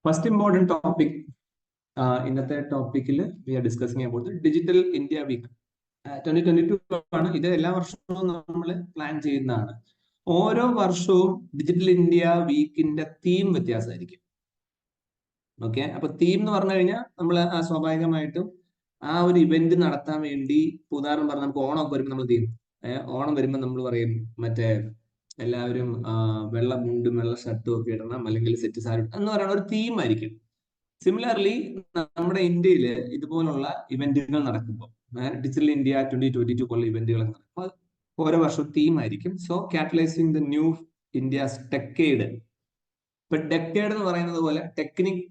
First important topic ഇന്നത്തെ ടോപ്പിക്കിൽ we are discussing about digital India week 2022 ആണ്. ഇത് എല്ലാ വർഷവും നമ്മൾ പ്ലാൻ ചെയ്യുന്നതാണ്. ഓരോ വർഷവും ഡിജിറ്റൽ ഇന്ത്യ വീക്കിന്റെ തീം വ്യത്യാസമായിരിക്കും. ഓക്കെ, അപ്പൊ തീം എന്ന് പറഞ്ഞു കഴിഞ്ഞാൽ നമ്മൾ സ്വാഭാവികമായിട്ടും ആ ഒരു ഇവന്റ് നടത്താൻ വേണ്ടി, ഉദാഹരണം പറഞ്ഞാൽ നമുക്ക് ഓണമൊക്കെ വരുമ്പോൾ നമ്മൾ തീം, ഓണം വരുമ്പോൾ നമ്മൾ പറയും മറ്റേ എല്ലാവരും വെള്ള മുണ്ടും വെള്ള ഷർട്ടും ഒക്കെ ഇടണം, അല്ലെങ്കിൽ സെറ്റ് സാരി എന്ന് പറയുന്ന ഒരു തീം ആയിരിക്കും. സിമിലർലി നമ്മുടെ ഇന്ത്യയിൽ ഇതുപോലുള്ള ഇവന്റുകൾ നടക്കുമ്പോൾ, ഡിജിറ്റൽ ഇന്ത്യ 2022 പോലുള്ള ഇവന്റുകൾ നടക്കുമ്പോൾ ഓരോ വർഷവും തീം ആയിരിക്കും. So catalysing the new India's decade. ഇപ്പൊ ഡെക്കേഡ് എന്ന് പറയുന്നത് പോലെ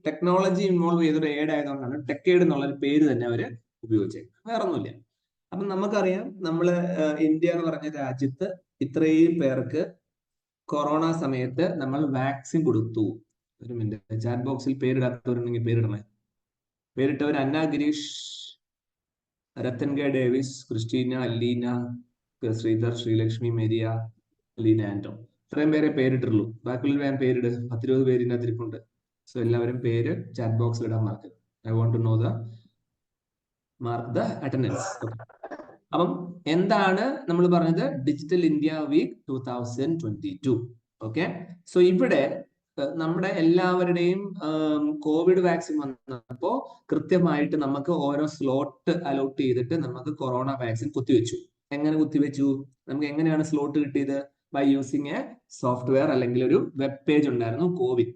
ടെക്നോളജി ഇൻവോൾവ് ചെയ്തൊരു ഏഡ് ആയതുകൊണ്ടാണ് ഡെക്കേഡ് എന്നുള്ള ഒരു പേര് തന്നെ അവര് ഉപയോഗിച്ചത്, വേറെ ഒന്നുമില്ല. അപ്പൊ നമുക്കറിയാം, നമ്മള് ഇന്ത്യ എന്ന് പറഞ്ഞ രാജ്യത്ത് ഇത്രയും പേർക്ക് കൊറോണ സമയത്ത് നമ്മൾ വാക്സിൻ കൊടുത്തു. ഒരു മിനിറ്റ്, ചാറ്റ് ബോക്സിൽ പേരിടാത്തവരുണ്ടെങ്കിൽ പേരിടണേ. പേരിട്ടവർ അന്ന ഗിരീഷ്, രത്തൻ കെ ഡേവിസ്, ക്രിസ്റ്റീന, അലീന, ശ്രീധർ, ശ്രീലക്ഷ്മി, മേരിയ, അലീന ആന്റോ, ഇത്രയും പേരെ പേരിട്ടുള്ളൂ. ബാക്കിയുള്ള ഞാൻ പേരിട്, 10-20 പേരിന്റെ അതിരിപ്പുണ്ട്. സോ എല്ലാവരും പേര് ചാറ്റ് ബോക്സിൽ ഇടാൻ മറക്കരുത്. I want to know the mark the attendance. അപ്പം എന്താണ് നമ്മൾ പറഞ്ഞത്? Digital India week 2022. Okay, so ഇവിടെ നമ്മുടെ എല്ലാവരുടെയും കോവിഡ് വാക്സിൻ വന്നപ്പോ കൃത്യമായിട്ട് നമുക്ക് ഓരോ സ്ലോട്ട് അലോട്ട് ചെയ്തിട്ട് നമുക്ക് കൊറോണ വാക്സിൻ കുത്തിവെച്ചു. എങ്ങനെ കുത്തിവെച്ചു? നമുക്ക് എങ്ങനെയാണ് സ്ലോട്ട് കിട്ടിയത്? ബൈ യൂസിങ് എ സോഫ്റ്റ്വെയർ, അല്ലെങ്കിൽ ഒരു വെബ് പേജ് ഉണ്ടായിരുന്നു കോവിഡ്.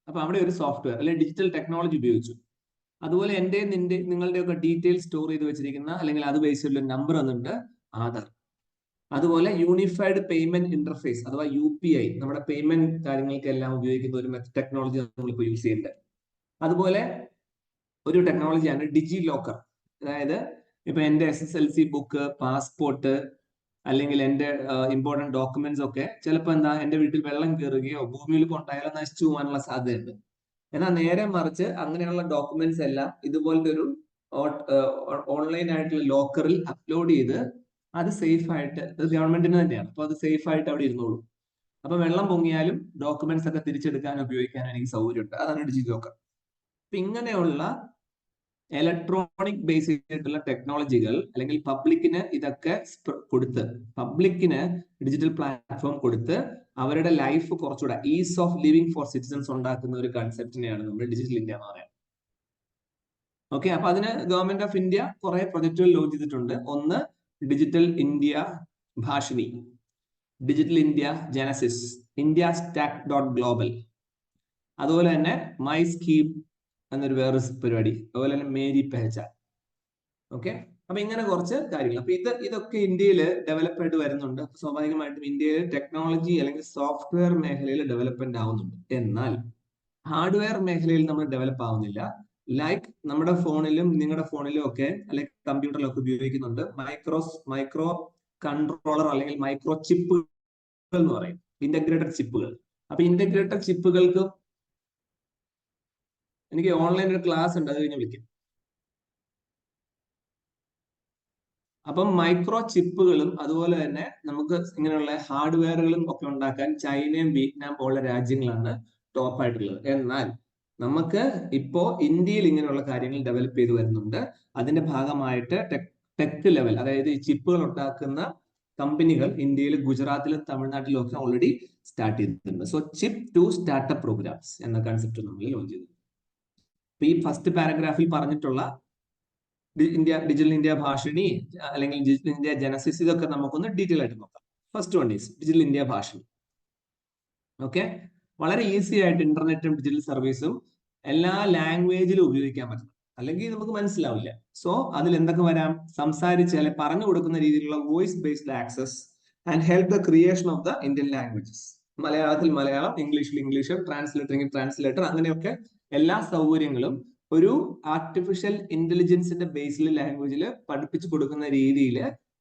അപ്പൊ അവിടെ ഒരു സോഫ്റ്റ്വെയർ അല്ലെങ്കിൽ ഡിജിറ്റൽ ടെക്നോളജി ഉപയോഗിച്ചു. അതുപോലെ എന്റെ നിങ്ങളുടെ ഒക്കെ ഡീറ്റെയിൽസ് സ്റ്റോർ ചെയ്ത് വെച്ചിരിക്കുന്ന, അല്ലെങ്കിൽ അത് ബേസ് ചെയ്തിട്ടുള്ള നമ്പർ വന്നിട്ടുണ്ട്, ആധാർ. അതുപോലെ യൂണിഫൈഡ് പേയ്മെന്റ് ഇന്റർഫേസ് അഥവാ UPI, നമ്മുടെ പേയ്മെന്റ് കാര്യങ്ങൾക്കെല്ലാം ഉപയോഗിക്കുന്ന ഒരു ടെക്നോളജി നമ്മളിപ്പോൾ യൂസ് ചെയ്യുന്നുണ്ട്. അതുപോലെ ഒരു ടെക്നോളജിയാണ് ഡിജി ലോക്കർ. അതായത് ഇപ്പൊ എന്റെ SSLC ബുക്ക്, പാസ്പോർട്ട്, അല്ലെങ്കിൽ എന്റെ ഇമ്പോർട്ടന്റ് ഡോക്യുമെന്റ്സ് ഒക്കെ ചിലപ്പോൾ എന്റെ വീട്ടിൽ വെള്ളം കയറുകയോ ഭൂമിയിൽ കൊണ്ടായാലോ നശിച്ചു പോകാനുള്ള സാധ്യതയുണ്ട്. എന്നാൽ നേരെ മറിച്ച് അങ്ങനെയുള്ള ഡോക്യുമെന്റ്സ് എല്ലാം ഇതുപോലത്തെ ഒരു ഓൺലൈൻ ആയിട്ടുള്ള ലോക്കറിൽ അപ്ലോഡ് ചെയ്ത് അത് സേഫ് ആയിട്ട്, അത് ഗവൺമെന്റിന് തന്നെയാണ്, അപ്പൊ അത് സേഫ് ആയിട്ട് അവിടെ ഇരുന്നോളൂ. അപ്പൊ വെള്ളം പൊങ്ങിയാലും ഡോക്യുമെന്റ്സ് ഒക്കെ തിരിച്ചെടുക്കാനും ഉപയോഗിക്കാനും എനിക്ക് സൗകര്യമുണ്ട്. അതാണ് ഡിജി ലോക്കർ. അപ്പൊ ഇങ്ങനെയുള്ള ഇലക്ട്രോണിക് ബേസ് ചെയ്തിട്ടുള്ള ടെക്നോളജികൾ, അല്ലെങ്കിൽ പബ്ലിക്കിന് ഇതൊക്കെ കൊടുത്ത്, പബ്ലിക്കിന് ഡിജിറ്റൽ പ്ലാറ്റ്ഫോം കൊടുത്ത് അവരുടെ ലൈഫ് കുറച്ചുകൂടെ is of living four citizens ഉണ്ടാക്കുന്ന ഒരു കൺസെപ്റ്റിനെയാണ് നമ്മൾ ഡിജിറ്റൽ ഇന്ത്യ എന്ന് പറയുന്നത്. ഓക്കെ, അപ്പൊ അതിന് ഗവൺമെന്റ് ഓഫ് ഇന്ത്യ കുറെ പ്രൊജക്ടുകൾ ലോഞ്ച് ചെയ്തിട്ടുണ്ട്. ഒന്ന് digital India Bhashini, digital India Genesis, India stack.global, അതുപോലെ തന്നെ മൈ സ്കീം എന്നൊരു വേറെ പരിപാടി, അതുപോലെ തന്നെ മേരി പെഹചാൻ. ഓക്കെ, അപ്പൊ ഇങ്ങനെ കുറച്ച് കാര്യങ്ങൾ. അപ്പൊ ഇതൊക്കെ ഇന്ത്യയിൽ ഡെവലപ്പ് ആയിട്ട് വരുന്നുണ്ട്. സ്വാഭാവികമായിട്ടും ഇന്ത്യയിൽ ടെക്നോളജി അല്ലെങ്കിൽ സോഫ്റ്റ്വെയർ മേഖലയിൽ ഡെവലപ്മെന്റ് ആവുന്നുണ്ട്. എന്നാൽ ഹാർഡ്വെയർ മേഖലയിൽ നമ്മൾ ഡെവലപ്പ് ആവുന്നില്ല. ലൈക്ക് നമ്മുടെ ഫോണിലും നിങ്ങളുടെ ഫോണിലും ഒക്കെ, അല്ലെങ്കിൽ കമ്പ്യൂട്ടറിലൊക്കെ ഉപയോഗിക്കുന്നുണ്ട് മൈക്രോ കൺട്രോളർ, അല്ലെങ്കിൽ മൈക്രോ ചിപ്പുകൾ എന്ന് പറയും, ഇന്റഗ്രേറ്റഡ് ചിപ്പുകൾ. അപ്പൊ ഇന്റഗ്രേറ്റഡ് ചിപ്പുകൾക്ക് എനിക്ക് ഓൺലൈൻ ഒരു ക്ലാസ് ഉണ്ട്, അത് കഴിഞ്ഞ് വിളിക്കാം. അപ്പം മൈക്രോ ചിപ്പുകളും അതുപോലെ തന്നെ നമുക്ക് ഇങ്ങനെയുള്ള ഹാർഡ്വെയറുകളും ഒക്കെ ഉണ്ടാക്കാൻ ചൈനയും വിയറ്റ്നാം പോലുള്ള രാജ്യങ്ങളാണ് ടോപ്പ് ആയിട്ടുള്ളത്. എന്നാൽ നമുക്ക് ഇപ്പോ ഇന്ത്യയിൽ ഇങ്ങനെയുള്ള കാര്യങ്ങൾ ഡെവലപ്പ് ചെയ്ത് വരുന്നുണ്ട്. അതിന്റെ ഭാഗമായിട്ട് ടെക് ലെവൽ, അതായത് ഈ ചിപ്പുകൾ ഉണ്ടാക്കുന്ന കമ്പനികൾ ഇന്ത്യയിൽ ഗുജറാത്തിലും തമിഴ്നാട്ടിലും ഒക്കെ ഓൾറെഡി സ്റ്റാർട്ട് ചെയ്തിട്ടുണ്ട്. So chip to startup programs എന്ന കൺസെപ്റ്റ് നമ്മൾ ലോഞ്ച് ചെയ്തു. ഈ ഫസ്റ്റ് പാരഗ്രാഫിൽ പറഞ്ഞിട്ടുള്ള ഡിജിറ്റൽ ഇന്ത്യ ഭാഷിണി, അല്ലെങ്കിൽ ഡിജിറ്റൽ ഇന്ത്യ ജനസിസ്, ഇതൊക്കെ നമുക്കൊന്ന് ഡീറ്റെയിൽ ആയിട്ട് നോക്കാം. First one is digital India Bhashini. Okay, വളരെ ഈസി ആയിട്ട് ഇന്റർനെറ്റും ഡിജിറ്റൽ സർവീസും എല്ലാ ലാംഗ്വേജിലും ഉപയോഗിക്കാൻ പറ്റും, അല്ലെങ്കിൽ നമുക്ക് മനസ്സിലാവില്ല. സോ അതിൽ എന്തൊക്കെ വരാം? സംസാരിച്ച് അല്ലെങ്കിൽ പറഞ്ഞു കൊടുക്കുന്ന രീതിയിലുള്ള voice based access and help the creation of the Indian languages. മലയാളത്തിൽ മലയാളം, ഇംഗ്ലീഷിൽ ഇംഗ്ലീഷ്, ട്രാൻസ്ലേറ്റർ ട്രാൻസ്ലേറ്റർ, അങ്ങനെയൊക്കെ എല്ലാ സൗകര്യങ്ങളും ഒരു ആർട്ടിഫിഷ്യൽ ഇന്റലിജൻസിന്റെ ബേസിൽ ലാംഗ്വേജിൽ പഠിപ്പിച്ചു കൊടുക്കുന്ന രീതിയിൽ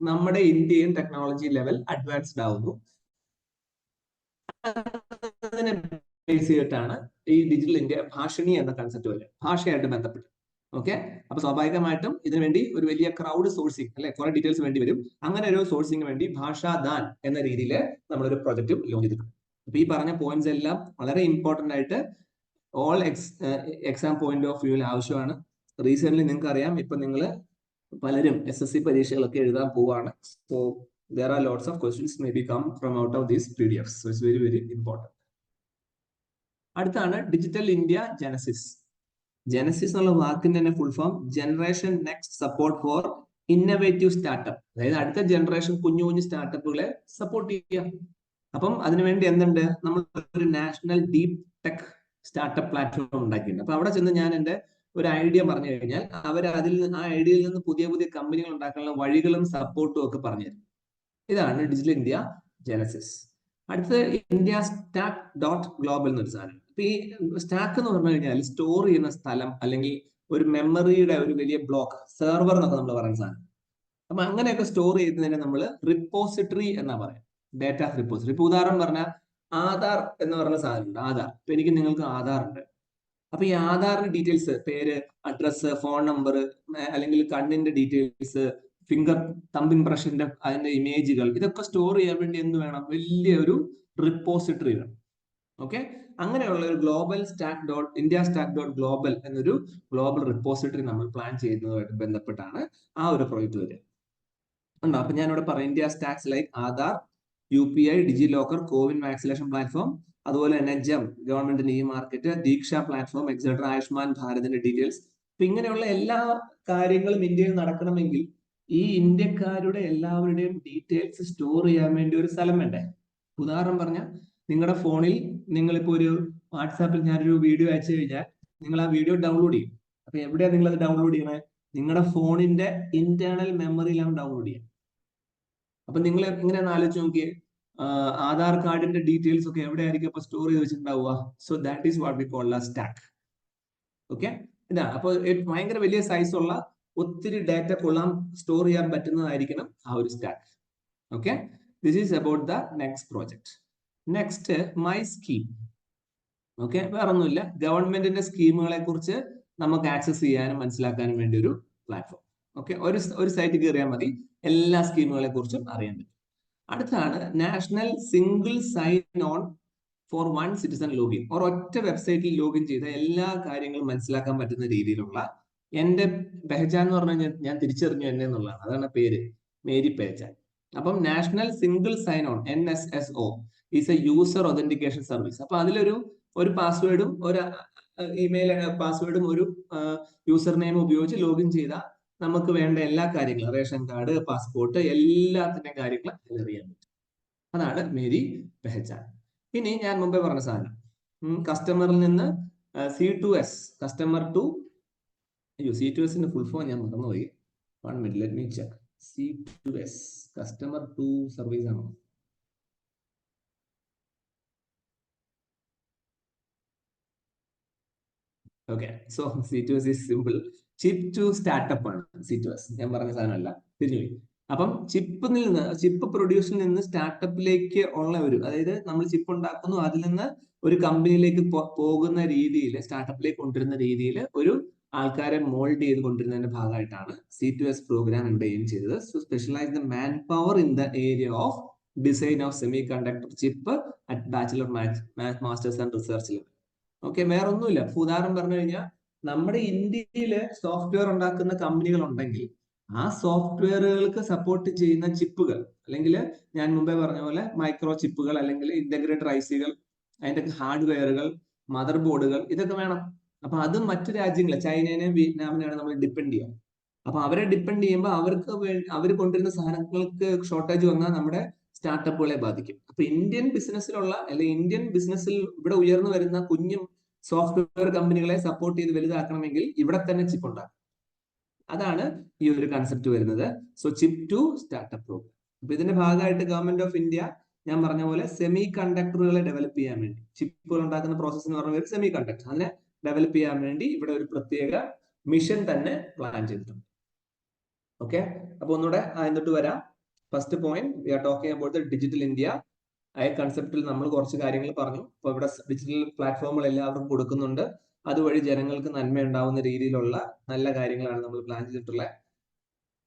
നമ്മുടെ ഇന്ത്യൻ ടെക്നോളജി ലെവൽ അഡ്വാൻസ്ഡ് ആവുന്നു. അതിനെ ബേസ് ചെയ്തിട്ടാണ് ഈ ഡിജിറ്റൽ ഇന്ത്യ ഭാഷിണി എന്ന കൺസെപ്റ്റ് വരെ ഭാഷയായിട്ട് ബന്ധപ്പെട്ട്. ഓക്കെ, അപ്പൊ സ്വാഭാവികമായിട്ടും ഇതിനുവേണ്ടി ഒരു വലിയ ക്രൗഡ് സോഴ്സിങ്, അല്ലെ, കുറെ ഡീറ്റെയിൽസ് വേണ്ടി വരും. അങ്ങനെ ഒരു സോഴ്സിംഗിന് വേണ്ടി ഭാഷാദാൻ എന്ന രീതിയിൽ നമ്മളൊരു പ്രൊജക്റ്റും ലോഞ്ച് ചെയ്തിട്ടുണ്ട്. അപ്പൊ ഈ പറഞ്ഞ പോയിന്റ്സ് എല്ലാം വളരെ ഇമ്പോർട്ടന്റ് ആയിട്ട് ഓൾ എക്സാം പോയിന്റ് ഓഫ് വ്യൂവിൽ ആവശ്യമാണ്. റീസെന്റ് നിങ്ങൾക്ക് അറിയാം, ഇപ്പൊ നിങ്ങൾ പലരും SSC പരീക്ഷകളൊക്കെ എഴുതാൻ പോവാണ്. So there are lots of questions maybe come from out of these PDFs. So it's very, very important. അടുത്താണ് ഡിജിറ്റൽ ഇന്ത്യ ജനസിസ്. ജനസിസ് എന്നുള്ള വാക്കിന്റെ തന്നെ full form generation next support for innovative startup. അതായത് അടുത്ത generation കുഞ്ഞു കുഞ്ഞു സ്റ്റാർട്ടപ്പുകളെ support ചെയ്യാം. അപ്പം അതിനുവേണ്ടി എന്തുണ്ട്, നമ്മൾ ഒരു national deep tech startup platform ഉണ്ടാക്കിയിട്ടുണ്ട്. അപ്പൊ അവിടെ ചെന്ന് ഞാൻ എന്റെ ഒരു ഐഡിയ പറഞ്ഞു കഴിഞ്ഞാൽ അവർ അതിൽ നിന്ന് ആ ഐഡിയയിൽ നിന്ന് പുതിയ പുതിയ കമ്പനികൾ ഉണ്ടാക്കാനുള്ള വഴികളും സപ്പോർട്ടും ഒക്കെ പറഞ്ഞു തരും. ഇതാണ് ഡിജിറ്റൽ ഇന്ത്യ ജനസിസ്. അടുത്തത് ഇന്ത്യ സ്റ്റാക്ക് ഡോട്ട് ഗ്ലോബൽ എന്നൊരു സാധനം. അപ്പൊ ഈ സ്റ്റാക്ക് എന്ന് പറഞ്ഞു കഴിഞ്ഞാൽ സ്റ്റോർ ചെയ്യുന്ന സ്ഥലം, അല്ലെങ്കിൽ ഒരു മെമ്മറിയുടെ ഒരു വലിയ ബ്ലോക്ക്, സെർവർ എന്നൊക്കെ നമ്മൾ പറയുന്ന സാധനം. അപ്പൊ അങ്ങനെയൊക്കെ സ്റ്റോർ ചെയ്യുന്നതിനെ നമ്മൾ റിപ്പോസിറ്ററി എന്നാ പറയാം, ഡാറ്റ റിപ്പോസിറ്ററി. ഇപ്പൊ ഉദാഹരണം പറഞ്ഞാൽ ആധാർ എന്ന് പറഞ്ഞ സാധനമുണ്ട്. ആധാർ, ഇപ്പൊ എനിക്ക് നിങ്ങൾക്ക് ആധാർ ഉണ്ട്. അപ്പൊ ഈ ആധാറിന്റെ ഡീറ്റെയിൽസ്, പേര്, അഡ്രസ്സ്, ഫോൺ നമ്പർ, അല്ലെങ്കിൽ കണ്ണിന്റെ ഡീറ്റെയിൽസ്, ഫിംഗർ തമ്പ് ഇംപ്രഷന്റെ അതിന്റെ ഇമേജുകൾ, ഇതൊക്കെ സ്റ്റോർ ചെയ്യാൻ വേണ്ടി എന്ത് വേണം, വലിയൊരു റിപ്പോസിറ്ററി വേണം. ഓക്കെ, അങ്ങനെയുള്ള ഒരു global stack dot India stack dot global എന്നൊരു ഗ്ലോബൽ റിപ്പോസിറ്ററി നമ്മൾ പ്ലാൻ ചെയ്യുന്നതുമായിട്ട് ബന്ധപ്പെട്ടാണ് ആ ഒരു പ്രോജക്റ്റ് വരിക. ഉണ്ടോ? അപ്പൊ ഞാനിവിടെ പറയാം, India stacks like Aadhaar, UPI, ഡിജി ലോക്കർ, കോവിൻ വാക്സിനേഷൻ പ്ലാറ്റ്ഫോം, അതുപോലെ തന്നെ ജം ഗവൺമെന്റിന്റെ മാർക്കറ്റ്, ദീക്ഷ പ്ലാറ്റ്ഫോം, എക്സെട്ര, ആയുഷ്മാൻ ഭാരതിന്റെ ഡീറ്റെയിൽസ്. അപ്പൊ ഇങ്ങനെയുള്ള എല്ലാ കാര്യങ്ങളും ഇന്ത്യയിൽ നടക്കണമെങ്കിൽ ഈ ഇന്ത്യക്കാരുടെ എല്ലാവരുടെയും ഡീറ്റെയിൽസ് സ്റ്റോർ ചെയ്യാൻ വേണ്ടി ഒരു സ്ഥലം വേണ്ടേ? ഉദാഹരണം പറഞ്ഞാൽ നിങ്ങളുടെ ഫോണിൽ നിങ്ങളിപ്പോ ഒരു വാട്സാപ്പിൽ ഞാനൊരു വീഡിയോ അയച്ചു കഴിഞ്ഞാൽ നിങ്ങൾ ആ വീഡിയോ ഡൗൺലോഡ് ചെയ്യും. അപ്പൊ എവിടെയാണ് നിങ്ങൾ അത് ഡൗൺലോഡ് ചെയ്യണേ? നിങ്ങളുടെ ഫോണിന്റെ ഇന്റേണൽ മെമ്മറിയിലാണ് ഡൗൺലോഡ് ചെയ്യുക. അപ്പൊ നിങ്ങൾ ഇങ്ങനെയാണ് ആലോചിച്ച് നോക്കിയേ, ആധാർ കാർഡിന്റെ ഡീറ്റെയിൽസ് ഒക്കെ എവിടെയായിരിക്കും അപ്പൊ സ്റ്റോർ ചെയ്ത് വെച്ചിട്ടുണ്ടാവുക? So that is what we call a stack. Okay, ഇതാണ്. അപ്പൊ ഭയങ്കര വലിയ സൈസ് ഉള്ള ഒത്തിരി ഡാറ്റ കൊള്ളാൻ സ്റ്റോർ ചെയ്യാൻ പറ്റുന്നതായിരിക്കണം ആ ഒരു stack. Okay, this is about the next project. Next my scheme. Okay, വേറെ ഒന്നുമില്ല, ഗവൺമെന്റിന്റെ സ്കീമുകളെ കുറിച്ച് നമുക്ക് ആക്സസ് ചെയ്യാനും മനസ്സിലാക്കാനും വേണ്ടി ഒരു പ്ലാറ്റ്ഫോം. ഓക്കെ, ഒരു സൈറ്റ് കയറിയാൽ മതി, എല്ലാ സ്കീമുകളെ കുറിച്ചും അറിയാൻ പറ്റും. അടുത്താണ് national single sign on for one citizen login. ഒരൊറ്റ വെബ്സൈറ്റിൽ ലോഗിൻ ചെയ്ത എല്ലാ കാര്യങ്ങളും മനസ്സിലാക്കാൻ പറ്റുന്ന രീതിയിലുള്ള, എന്റെ പെഹചാൻ എന്ന് പറഞ്ഞു കഴിഞ്ഞാൽ ഞാൻ തിരിച്ചറിഞ്ഞു എന്നെ എന്നുള്ളതാണ്, അതാണ് പേര്, മേരി പെഹചാൻ. അപ്പം national single sign on NSSO is a user authentication service. അപ്പൊ അതിലൊരു പാസ്വേഡും ഒരു ഇമെയിൽ പാസ്വേഡും ഒരു യൂസർ നെയിം ഉപയോഗിച്ച് ലോഗിൻ ചെയ്താൽ നമുക്ക് വേണ്ട എല്ലാ കാര്യങ്ങളും, റേഷൻ കാർഡ്, പാസ്പോർട്ട്, എല്ലാത്തിന്റെ കാര്യങ്ങൾ അറിയാൻ പറ്റും. അതാണ് മേരി പെഹചാൻ. ഇനി ഞാൻ മുമ്പേ പറഞ്ഞ സാധനം, കസ്റ്റമറിൽ നിന്ന് C2S, customer to, C2S full form ഞാൻ മറന്നുപോയി. 1 minute, let me check. C2S, customer to service ആണോ? Okay, so C2S is simple. Chip to startup ആണ് C2S. ഞാൻ പറഞ്ഞ സാധനമല്ല, തിരിഞ്ഞുപോയി. അപ്പം ചിപ്പ് പ്രൊഡ്യൂസിൽ നിന്ന് സ്റ്റാർട്ടപ്പിലേക്ക് ഉള്ള ഒരു, അതായത് നമ്മൾ ചിപ്പ് ഉണ്ടാക്കുന്നു, അതിൽ നിന്ന് ഒരു കമ്പനിയിലേക്ക് പോകുന്ന രീതിയിൽ, സ്റ്റാർട്ടപ്പിലേക്ക് കൊണ്ടുവരുന്ന രീതിയിൽ ഒരു ആൾക്കാരെ മോൾഡ് ചെയ്ത് കൊണ്ടുവരുന്നതിന്റെ ഭാഗമായിട്ടാണ് C2S പ്രോഗ്രാം ഇവിടെ എയിം ചെയ്തത്. So specialise the man power in the area of design of semi conductor chip at bachelor masters and research level. Okay, വേറെ ഒന്നുമില്ല. ഉദാഹരണം പറഞ്ഞു കഴിഞ്ഞാൽ നമ്മുടെ ഇന്ത്യയിൽ സോഫ്റ്റ്വെയർ ഉണ്ടാക്കുന്ന കമ്പനികൾ ഉണ്ടെങ്കിൽ ആ സോഫ്റ്റ്വെയറുകൾക്ക് സപ്പോർട്ട് ചെയ്യുന്ന ചിപ്പുകൾ, അല്ലെങ്കിൽ ഞാൻ മുമ്പേ പറഞ്ഞ പോലെ മൈക്രോ ചിപ്പുകൾ, അല്ലെങ്കിൽ ഇന്റഗ്രേറ്റഡ് ICകൾ, അതിന്റെ ഹാർഡ്വെയറുകൾ, മദർ ബോർഡുകൾ, ഇതൊക്കെ വേണം. അപ്പൊ അത് മറ്റു രാജ്യങ്ങളെ, ചൈനയെയും വിയറ്റ്നാമിനെയാണ് നമ്മൾ ഡിപ്പെൻഡ് ചെയ്യുക. അപ്പൊ അവരെ ഡിപ്പെൻഡ് ചെയ്യുമ്പോൾ അവർ കൊണ്ടുവരുന്ന സാധനങ്ങൾക്ക് ഷോർട്ടേജ് വന്നാൽ നമ്മുടെ സ്റ്റാർട്ടപ്പുകളെ ബാധിക്കും. അപ്പൊ ഇന്ത്യൻ ബിസിനസ്സിലുള്ള, അല്ലെങ്കിൽ ഇന്ത്യൻ ബിസിനസ്സിൽ ഇവിടെ ഉയർന്നു വരുന്ന കുഞ്ഞു സോഫ്റ്റ്വെയർ കമ്പനികളെ സപ്പോർട്ട് ചെയ്ത് വലുതാക്കണമെങ്കിൽ ഇവിടെ തന്നെ ചിപ്പ് ഉണ്ടാക്കും. അതാണ് ഈ ഒരു കൺസെപ്റ്റ് വരുന്നത്. So chip to startup program. അപ്പൊ ഇതിന്റെ ഭാഗമായിട്ട് ഗവൺമെന്റ് ഓഫ് ഇന്ത്യ, ഞാൻ പറഞ്ഞ പോലെ സെമി കണ്ടക്ടറുകളെ ഡെവലപ്പ് ചെയ്യാൻ വേണ്ടി, ചിപ്പുകൾ ഉണ്ടാക്കുന്ന പ്രോസസ് എന്ന് പറഞ്ഞ സെമി കണ്ടക്ടർ, അതിനെ ഡെവലപ്പ് ചെയ്യാൻ വേണ്ടി ഇവിടെ ഒരു പ്രത്യേക മിഷൻ തന്നെ പ്ലാൻ ചെയ്തിട്ടുണ്ട്. ഓക്കെ, അപ്പൊ ഒന്നുകൂടെ എന്നിട്ട് വരാം. First point, we are talking about the digital India. ആ കൺസെപ്റ്റിൽ നമ്മൾ കുറച്ച് കാര്യങ്ങൾ പറഞ്ഞു. അപ്പൊ ഇവിടെ ഡിജിറ്റൽ പ്ലാറ്റ്ഫോമുകൾ എല്ലാവർക്കും കൊടുക്കുന്നുണ്ട്. അതുവഴി ജനങ്ങൾക്ക് നന്മ ഉണ്ടാവുന്ന രീതിയിലുള്ള നല്ല കാര്യങ്ങളാണ് നമ്മൾ പ്ലാൻ ചെയ്തിട്ടുള്ളത്.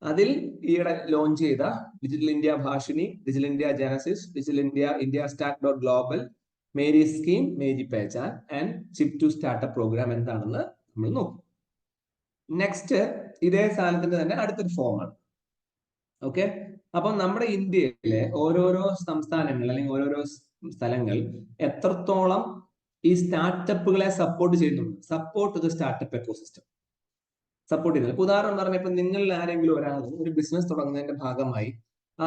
അതിൽ ഈയിടെ ലോഞ്ച് ചെയ്ത digital India Bhashini, digital India Genesis, digital India stack dot global, Meri scheme, Meri Pehchaan and chip to startup program എന്താണെന്ന് നമ്മൾ നോക്കും. നെക്സ്റ്റ് ഇതേ സാധനത്തിന്റെ തന്നെ അടുത്തൊരു ഫോമാണ്. ഓക്കെ, അപ്പം നമ്മുടെ ഇന്ത്യയിലെ ഓരോരോ സംസ്ഥാനങ്ങൾ അല്ലെങ്കിൽ ഓരോരോ സ്ഥലങ്ങൾ എത്രത്തോളം ഈ സ്റ്റാർട്ടപ്പുകളെ സപ്പോർട്ട് ചെയ്യുന്നുണ്ട്. Support the startup ecosystem support ചെയ്യുന്നത്. ഉദാഹരണം പറഞ്ഞാൽ ഇപ്പൊ നിങ്ങളിൽ ആരെങ്കിലും ഒരാൾ ഒരു ബിസിനസ് തുടങ്ങുന്നതിന്റെ ഭാഗമായി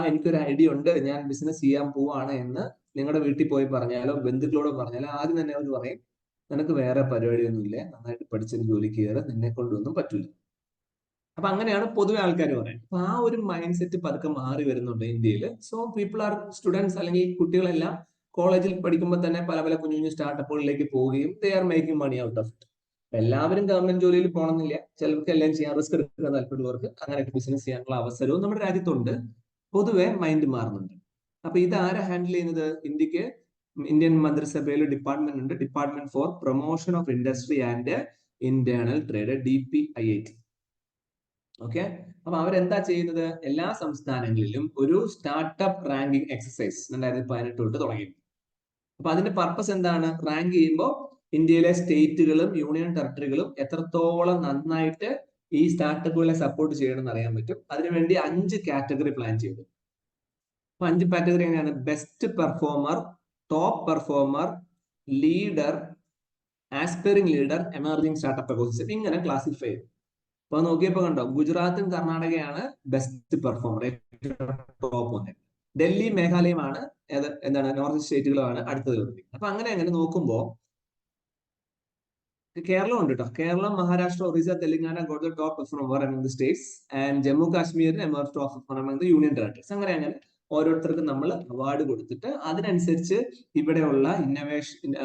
എനിക്കൊരു ഐഡിയ ഉണ്ട്, ഞാൻ ബിസിനസ് ചെയ്യാൻ പോവാണ് എന്ന് നിങ്ങളുടെ വീട്ടിൽ പോയി പറഞ്ഞാലോ ബന്ധുക്കളോട് പറഞ്ഞാലോ ആദ്യം തന്നെ അവർ പറയും, നിനക്ക് വേറെ പരിപാടിയൊന്നുമില്ല, നന്നായിട്ട് പഠിച്ചൊരു ജോലിക്ക് കയറി, നിന്നെ കൊണ്ടൊന്നും പറ്റില്ല. അപ്പൊ അങ്ങനെയാണ് പൊതുവെ ആൾക്കാർ പറയുന്നത്. അപ്പൊ ആ ഒരു മൈൻഡ് സെറ്റ് പതുക്കെ മാറി വരുന്നുണ്ട് ഇന്ത്യയിൽ. സോ പീപ്പിൾ ആർ സ്റ്റുഡൻസ് അല്ലെങ്കിൽ കുട്ടികളെല്ലാം കോളേജിൽ പഠിക്കുമ്പോൾ തന്നെ പല പല കുഞ്ഞു കുഞ്ഞു സ്റ്റാർട്ടപ്പുകളിലേക്ക് പോവുകയും they are making money out of it. എല്ലാവരും ഗവൺമെന്റ് ജോലിയിൽ പോകണമെന്നില്ല, ചിലർക്ക് എല്ലാം ചെയ്യാൻ റിസ്ക് എടുക്കാൻ താല്പര്യമുള്ളവർക്ക് അങ്ങനെയൊക്കെ ബിസിനസ് ചെയ്യാനുള്ള അവസരവും നമ്മുടെ രാജ്യത്തുണ്ട്. പൊതുവെ മൈൻഡ് മാറുന്നുണ്ട്. അപ്പൊ ഇത് ആരാ ഹാൻഡിൽ ചെയ്യുന്നത്? ഇന്ത്യക്ക് ഇന്ത്യൻ മന്ത്രിസഭയിൽ ഡിപ്പാർട്ട്മെന്റ് ഉണ്ട്, department four promotion of industry and internal trade, DPIIT. Okay, അപ്പൊ അവരെന്താ ചെയ്യുന്നത്? എല്ലാ സംസ്ഥാനങ്ങളിലും ഒരു സ്റ്റാർട്ടപ്പ് റാങ്കിങ് എക്സസൈസ് 2018 തൊട്ട് തുടങ്ങി. അപ്പൊ അതിന്റെ പർപ്പസ് എന്താണ്? റാങ്ക് ചെയ്യുമ്പോൾ ഇന്ത്യയിലെ സ്റ്റേറ്റുകളും യൂണിയൻ ടെറിട്ടറികളും എത്രത്തോളം നന്നായിട്ട് ഈ സ്റ്റാർട്ടപ്പുകളെ സപ്പോർട്ട് ചെയ്യണമെന്ന് അറിയാൻ പറ്റും. അതിനുവേണ്ടി 5 കാറ്റഗറി പ്ലാൻ ചെയ്തു. അപ്പൊ 5 കാറ്റഗറി എങ്ങനെയാണ്? Best performer, top performer, leader, aspiring leader, emerging startup ecosystem, ഇങ്ങനെ ക്ലാസിഫൈ ചെയ്തു. അപ്പൊ നോക്കിയപ്പോ കണ്ടോ, ഗുജറാത്തും കർണാടകയാണ് ബെസ്റ്റ് പെർഫോമർ, ടോപ്പ് 1. ഡൽഹി, മേഘാലയമാണ് എന്താണ് നോർത്ത് സ്റ്റേറ്റുകളുമാണ് അടുത്തത് വരുന്നത്. അപ്പൊ അങ്ങനെ നോക്കുമ്പോ കേരളം ഉണ്ട് കേട്ടോ. Keralam, Maharashtra, Orissa, Telangana got the top performer among the states and Jammu Kashmir emerge top performer among the union territories. അങ്ങനെ ഓരോരുത്തർക്കും നമ്മൾ അവാർഡ് കൊടുത്തിട്ട് അതിനനുസരിച്ച് ഇവിടെയുള്ള ഇന്നോവേഷൻ,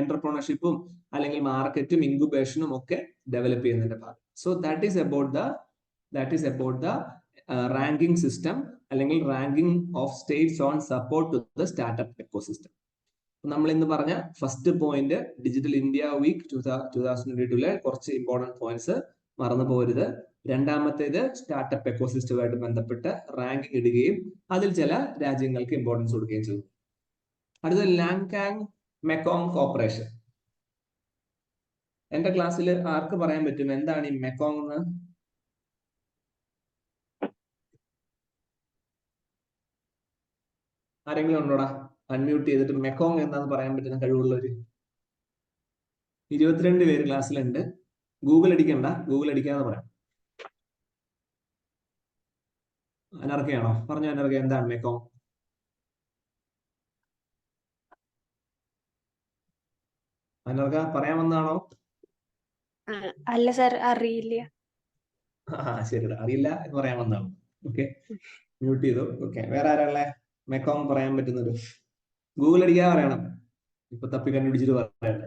എന്റർപ്രണർഷിപ്പും അല്ലെങ്കിൽ മാർക്കറ്റും ഇൻക്യുബേഷനും ഒക്കെ ഡെവലപ്പ് ചെയ്യുന്നതിന്റെ ഭാഗം. So that is about the ranking system അല്ലെങ്കിൽ ranking of states on support to the startup ecosystem. നമ്മൾ ഇന്ന് പറഞ്ഞ first point digital India week 2022 കുറച്ച് ഇമ്പോർട്ടന്റ് പോയിന്റ്സ് മറന്നു പോകരുത്. രണ്ടാമത്തേത് സ്റ്റാർട്ടപ്പ് എക്കോസിസ്റ്റവുമായിട്ട് ബന്ധപ്പെട്ട് റാങ്കിങ് ഇടുകയും അതിൽ ചില രാജ്യങ്ങൾക്ക് ഇമ്പോർട്ടൻസ് കൊടുക്കുകയും ചെയ്തു. അടുത്തത് ലാങ്കാങ് മെക്കോങ് കോർപ്പറേഷൻ. എന്റെ ക്ലാസ്സിൽ ആർക്ക് പറയാൻ പറ്റും എന്താണ് ഈ മെക്കോങ് എന്ന്? ആരെങ്കിലും ഉണ്ടോടാ? അൺമ്യൂട്ട് ചെയ്തിട്ട് മെക്കോങ് എന്താന്ന് പറയാൻ പറ്റുന്ന കഴിവുള്ളവര്? 22 പേര് ക്ലാസ്സിലുണ്ട്. ഗൂഗിൾ അടിക്കണ്ട, ഗൂഗിൾ അടിക്കാതെ പറയാം. അനർക്കയാണോ? പറഞ്ഞു അനർക്ക, എന്താണ് മെക്കോങ്? അനർക്ക പറയാമെന്നാണോ? അല്ല സർ, അറിയില്ല. ശരി, അറിയില്ല എന്ന് പറയാമെന്നാണ്. ഓക്കെ, മ്യൂട്ട് ചെയ്തു. ഓക്കെ, വേറെ ആരാളെ മെക്കോങ് പറയാൻ പറ്റുന്നത്? ഗൂഗിൾ അടിക്കാതെ പറയണം, ഇപ്പൊ തപ്പി കണ്ടുപിടിച്ചിട്ട് പറയണ്ട.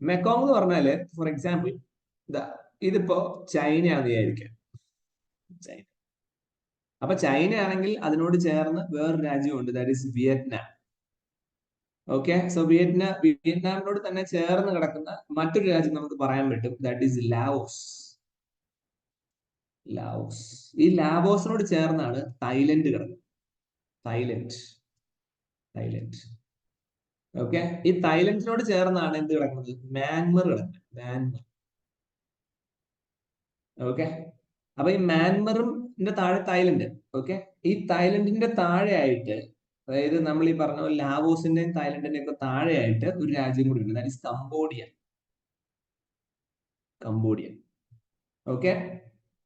മെക്കോങ് എന്ന് പറഞ്ഞാല് ഫോർ എക്സാമ്പിൾ ഇതിപ്പോ ചൈനയാണെന്ന് വിചാരിക്കാം. ചൈന. അപ്പൊ ചൈന ആണെങ്കിൽ അതിനോട് ചേർന്ന് വേറൊരു രാജ്യമുണ്ട്, that is Vietnam. Okay, so വിയറ്റ്നാമിനോട് തന്നെ ചേർന്ന് കിടക്കുന്ന മറ്റൊരു രാജ്യം നമുക്ക് പറയാൻ പറ്റും, ദാറ്റ് ഈസ് ലാവോസ്. ഈ ലാവോസിനോട് ചേർന്നാണ് തായ്ലൻഡ് കിടക്കുന്നത്. തായ്ലൻഡ്. ഓക്കെ, ഈ തായ്ലൻഡിനോട് ചേർന്നാണ് എന്ത് കിടക്കുന്നത്? മ്യാൻമർ കിടക്കുന്നത്. ഓക്കെ, അപ്പൊ ഈ മ്യാൻമറിന്റെ താഴെ തായ്ലൻഡ്. ഓക്കെ, ഈ തായ്ലൻഡിന്റെ താഴെയായിട്ട്, അതായത് നമ്മൾ ഈ പറഞ്ഞ ലാവോസിന്റെയും തായ്ലൻഡിന്റെയും ഒക്കെ താഴെയായിട്ട് ഒരു രാജ്യം കൂടി ഉണ്ട്, ദാറ്റ് ഈസ് കംബോഡിയ. ഓക്കെ,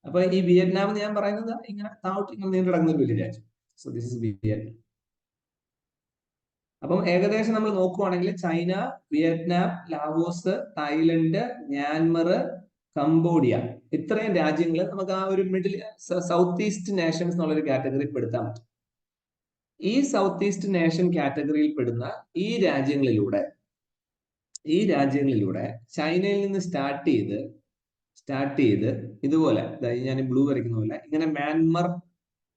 അപ്പൊ ഈ വിയറ്റ്നാം എന്ന് ഞാൻ പറയുന്നത് ഇങ്ങനെ താഴോട്ട് ഇങ്ങനെ നീണ്ടു കിടക്കുന്ന ഒരു വലിയ രാജ്യം. So this is Vietnam. അപ്പം ഏകദേശം നമ്മൾ നോക്കുവാണെങ്കിൽ China, Vietnam, Laos, Thailand, Myanmar, Cambodia, ഇത്രയും രാജ്യങ്ങൾ നമുക്ക് ആ ഒരു സൗത്ത് ഈസ്റ്റ് നേഷൻസ് എന്നുള്ളൊരു കാറ്റഗറിയിൽ പെടുത്താൻ പറ്റും. ഈ സൗത്ത് ഈസ്റ്റ് നേഷൻ കാറ്റഗറിയിൽ പെടുന്ന ഈ രാജ്യങ്ങളിലൂടെ ചൈനയിൽ നിന്ന് സ്റ്റാർട്ട് ചെയ്ത് ഇതുപോലെ ഞാൻ ബ്ലൂ വരയ്ക്കുന്ന പോലെ ഇങ്ങനെ മ്യാൻമർ,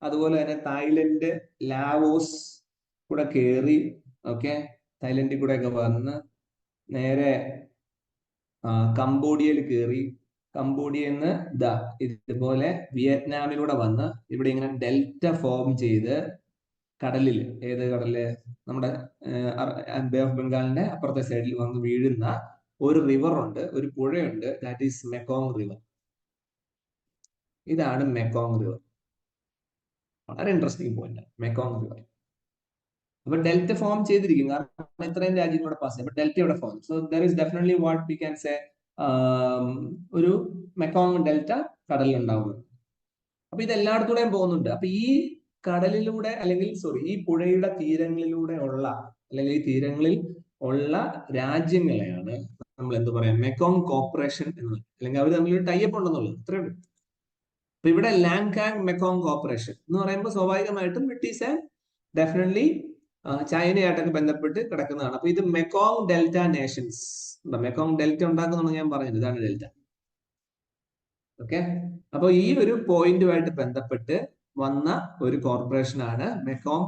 അതുപോലെ തന്നെ തായ്ലൻഡ്, ലാവോസ് കൂടെ കയറി, ഓക്കെ, തായ്ലൻഡിൽ കൂടെ ഒക്കെ വന്ന് നേരെ കംബോഡിയയിൽ കയറി, കംബോഡിയയിൽ നിന്ന് ഇതുപോലെ വിയറ്റ്നാമിലൂടെ വന്ന് ഇവിടെ ഇങ്ങനെ ഡെൽറ്റ ഫോം ചെയ്ത് കടലിൽ, ഏത് കടല്, നമ്മുടെ ബേ ഓഫ് ബംഗാളിന്റെ അപ്പുറത്തെ സൈഡിൽ വന്ന് വീഴുന്ന ഒരു റിവർ ഉണ്ട്, ഒരു പുഴയുണ്ട്, ദാറ്റ് ഈസ് മെക്കോങ് റിവർ. ഇതാണ് മെക്കോങ് റിവർ. വളരെ ഇൻട്രസ്റ്റിംഗ് പോയിന്റ്, മെക്കോങ് റിവർ. അപ്പൊ ഡെൽറ്റ ഫോം ചെയ്തിരിക്കും, കാരണം ഇത്രയും രാജ്യങ്ങളുടെ പാസ് ചെയ്യും. അപ്പൊ ഡെൽറ്റ ഇവിടെ form. So there is definitely what we can say ഒരു മെക്കോങ് ഡെൽറ്റ കടലിൽ ഉണ്ടാവുന്നത്. അപ്പൊ ഇത് എല്ലായിടത്തൂടെയും പോകുന്നുണ്ട്. അപ്പൊ ഈ കടലിലൂടെ അല്ലെങ്കിൽ ഈ പുഴയുടെ തീരങ്ങളിലൂടെ ഉള്ള അല്ലെങ്കിൽ ഈ തീരങ്ങളിൽ ഉള്ള രാജ്യങ്ങളെയാണ് നമ്മൾ എന്ത് പറയാം, മെക്കോങ് കോർപ്പറേഷൻ എന്ന്, അല്ലെങ്കിൽ അവർ തമ്മിൽ ടൈപ്പ് ഉണ്ടെന്നുള്ളത്. ഇത്രയേ ഉള്ളൂ. അപ്പൊ ഇവിടെ ലാങ്കാങ് മെക്കോങ് കോർപ്പറേഷൻ എന്ന് പറയുമ്പോൾ സ്വാഭാവികമായിട്ടും ഇറ്റ് ഈസ് ഡെഫിനറ്റ്ലി ചൈനയായിട്ടൊക്കെ ബന്ധപ്പെട്ട് കിടക്കുന്നതാണ്. അപ്പൊ ഇത് Mekong delta nations, Mekong delta ഉണ്ടാക്കുന്നുണ്ടെന്ന് ഞാൻ പറഞ്ഞത്, ഇതാണ് ഡെൽറ്റ. ഓക്കെ, അപ്പൊ ഈ ഒരു പോയിന്റുമായിട്ട് ബന്ധപ്പെട്ട് വന്ന ഒരു കോർപ്പറേഷനാണ് മെക്കോങ്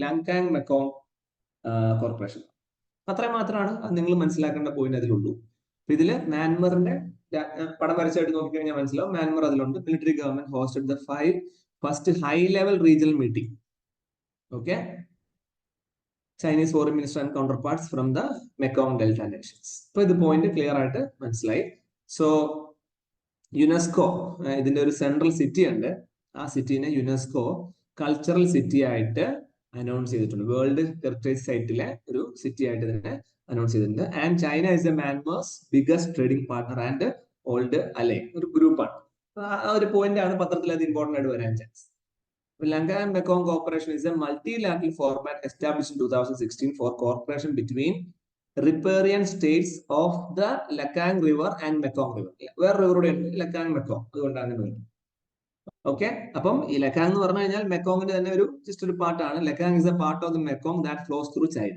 ലാങ്കാങ് മെക്കോങ് കോർപ്പറേഷൻ. അത്രയും മാത്രമാണ് നിങ്ങൾ മനസ്സിലാക്കേണ്ട പോയിന്റ് അതിലുള്ളൂ. അപ്പൊ ഇതില് മ്യാൻമറിന്റെ പടം വരച്ചായിട്ട് നോക്കിക്കഴിഞ്ഞാൽ മനസ്സിലാവും, മ്യാൻമർ അതിലുണ്ട്. Military government hosted the first high level regional meeting. Okay, Chinese foreign minister and counter parts from the Mekong delta Nations. അപ്പൊ ഇത് പോയിന്റ് ക്ലിയർ ആയിട്ട് മനസ്സിലായി. സോ യുനെസ്കോ, ഇതിന്റെ ഒരു സെൻട്രൽ സിറ്റി ഉണ്ട്, ആ സിറ്റിനെ യുനെസ്കോ കൾച്ചറൽ സിറ്റി ആയിട്ട് അനൗൺസ് ചെയ്തിട്ടുണ്ട്. വേൾഡ് ഹെറിറ്റേജ് സൈറ്റിലെ ഒരു സിറ്റി ആയിട്ട് തന്നെ അനൗൺസ് ചെയ്തിട്ടുണ്ട്. And China is a Myanmar's biggest trading partner and old ally, ഒരു ഗ്രൂപ്പാണ്. ആ ഒരു പോയിന്റ് ആണ് പത്രത്തിൽ അത് ഇമ്പോർട്ടന്റ് ആയിട്ട് വരാൻ chance. Lankan Mekong Cooperation is a multilateral format established in 2016 for cooperation between riparian states of the Lakang River and Mekong River. Where river Lakang Mekong. Okay, അപ്പം ഈ ലക്കാങ് എന്ന് പറഞ്ഞു കഴിഞ്ഞാൽ മെക്കോങ്ങിന്റെ തന്നെ ഒരു ജസ്റ്റ് ഒരു പാർട്ടാണ്. Lancang is a part of the Mekong that flows through China.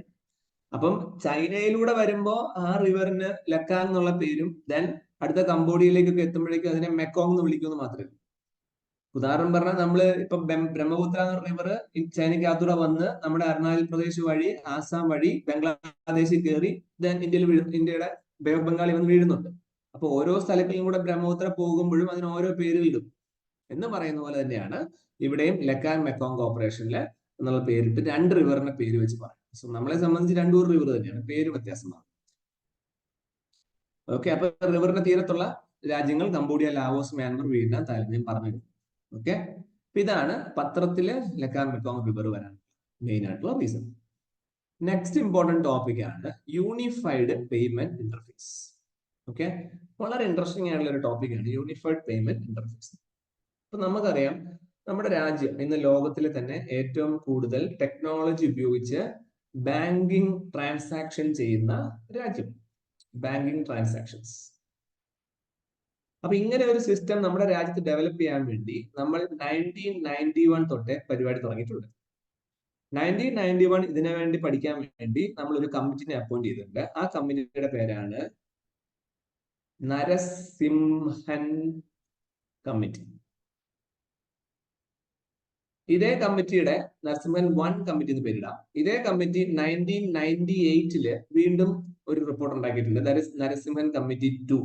അപ്പം ചൈനയിലൂടെ വരുമ്പോ ആ റിവറിന് ലക്കാങ് എന്നുള്ള പേരും, ദെൻ അടുത്ത കംബോഡിയയിലേക്കൊക്കെ എത്തുമ്പോഴേക്കും അതിനെ മെക്കോങ് എന്ന് വിളിക്കുമെന്ന് മാത്രമേ. ഉദാഹരണം പറഞ്ഞാൽ നമ്മള് ഇപ്പൊ ബ്രഹ്മപുത്ര എന്ന റിവർ ചൈനയ്ക്കകത്തൂടെ വന്ന് നമ്മുടെ അരുണാചൽ പ്രദേശ് വഴി ആസാം വഴി ബംഗ്ലാദേശിൽ കയറി ദെൻ ഇന്ത്യയുടെ ബേ ഓഫ് ബംഗാളിൽ വന്ന് വീഴുന്നുണ്ട്. അപ്പൊ ഓരോ സ്ഥലങ്ങളിലും കൂടെ ബ്രഹ്മപുത്ര പോകുമ്പോഴും അതിന് ഓരോ പേരുകളിടും എന്ന് പറയുന്ന പോലെ തന്നെയാണ് ഇവിടെയും ലക്കാങ് മെക്കോങ് കോർപ്പറേഷനില് എന്നുള്ള പേരിട്ട് രണ്ട് റിവറിന്റെ പേര് വെച്ച് പറയും. സോ നമ്മളെ സംബന്ധിച്ച് രണ്ടൂർ റിവർ തന്നെയാണ്, പേര് വ്യത്യാസമാണ്. ഓക്കെ, അപ്പൊ റിവറിന്റെ തീരത്തുള്ള രാജ്യങ്ങൾ Cambodia, Laos, Myanmar, Vietnam, Thailand ഞാൻ പറഞ്ഞിരുന്നു. ഓക്കെ, ഇതാണ് പത്രത്തില് ലക്കാങ് മെക്കോങ് റിവർ വരാൻ മെയിൻ ആയിട്ടുള്ള റീസൺ. നെക്സ്റ്റ് ഇമ്പോർട്ടന്റ് ടോപ്പിക് ആണ് യൂണിഫൈഡ് പേയ്മെന്റ് ഇന്റർഫേസ്. ഓക്കെ, വളരെ ഇൻട്രസ്റ്റിംഗ് ആയിട്ടുള്ള ഒരു ടോപ്പിക് ആണ് യൂണിഫൈഡ് പേയ്മെന്റ് ഇന്റർഫേസ്. അപ്പൊ നമുക്കറിയാം, നമ്മുടെ രാജ്യം ഇന്ന് ലോകത്തിലെ തന്നെ ഏറ്റവും കൂടുതൽ ടെക്നോളജി ഉപയോഗിച്ച് ബാങ്കിങ് ട്രാൻസാക്ഷൻ ചെയ്യുന്ന രാജ്യം, ബാങ്കിങ് ട്രാൻസാക്ഷൻസ്. അപ്പൊ ഇങ്ങനെ ഒരു സിസ്റ്റം നമ്മുടെ രാജ്യത്ത് ഡെവലപ്പ് ചെയ്യാൻ വേണ്ടി നമ്മൾ 1991 തൊട്ടേ പരിപാടി തുടങ്ങിയിട്ടുണ്ട്. 1991 ഇതിനു വേണ്ടി പഠിക്കാൻ വേണ്ടി നമ്മൾ ഒരു കമ്മിറ്റിനെ അപ്പോയിന്റ് ചെയ്തിട്ടുണ്ട്. ആ കമ്മിറ്റിയുടെ പേരാണ് നരസിംഹൻ കമ്മിറ്റി. ഇതേ കമ്മിറ്റിയുടെ നരസിംഹൻ 1 കമ്മിറ്റി എന്ന് പേരിടാം. ഇതേ കമ്മിറ്റി 1998 വീണ്ടും ഒരു റിപ്പോർട്ട് ഉണ്ടാക്കിയിട്ടുണ്ട്, ദാറ്റ് ഈസ് നരസിംഹൻ കമ്മിറ്റി 2.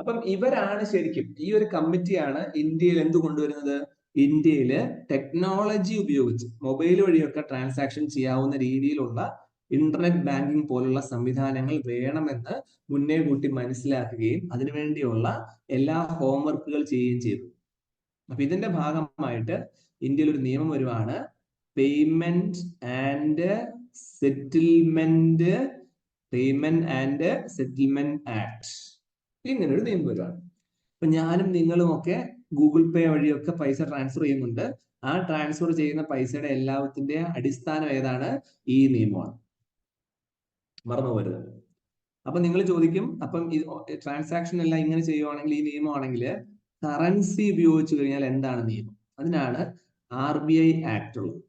അപ്പം ഇവരാണ് ശരിക്കും, ഈ ഒരു കമ്മിറ്റിയാണ് ഇന്ത്യയിൽ എന്ത് കൊണ്ടുവരുന്നത്, ഇന്ത്യയില് ടെക്നോളജി ഉപയോഗിച്ച് മൊബൈൽ വഴിയൊക്കെ ട്രാൻസാക്ഷൻ ചെയ്യാവുന്ന രീതിയിലുള്ള ഇന്റർനെറ്റ് ബാങ്കിങ് പോലുള്ള സംവിധാനങ്ങൾ വേണമെന്ന് മുന്നേ കൂട്ടി മനസ്സിലാക്കുകയും അതിനുവേണ്ടിയുള്ള എല്ലാ ഹോംവർക്കുകൾ ചെയ്യുകയും ചെയ്തു. അപ്പൊ ഇതിന്റെ ഭാഗമായിട്ട് ഇന്ത്യയിൽ ഒരു നിയമം വരുവാണ്, പേയ്മെന്റ് ആൻഡ് സെറ്റിൽമെന്റ് ആക്ട്. ഇങ്ങനെ ഒരു നിയമം വരുവാണ്. അപ്പൊ ഞാനും നിങ്ങളും ഒക്കെ ഗൂഗിൾ പേ വഴിയൊക്കെ പൈസ ട്രാൻസ്ഫർ ചെയ്യുന്നുണ്ട്. ആ ട്രാൻസ്ഫർ ചെയ്യുന്ന പൈസയുടെ എല്ലാത്തിന്റെ അടിസ്ഥാനം ഏതാണ്, ഈ നിയമമാണ്. മറന്നു പോരുത്. അപ്പൊ നിങ്ങൾ ചോദിക്കും, അപ്പം ട്രാൻസാക്ഷൻ എല്ലാം ഇങ്ങനെ ചെയ്യുവാണെങ്കിൽ, ഈ നിയമമാണെങ്കിൽ കറൻസി ഉപയോഗിച്ചു കഴിഞ്ഞാൽ എന്താണ് നിയമം? അതിനാണ് RBI ആക്ട് ഉള്ളത്.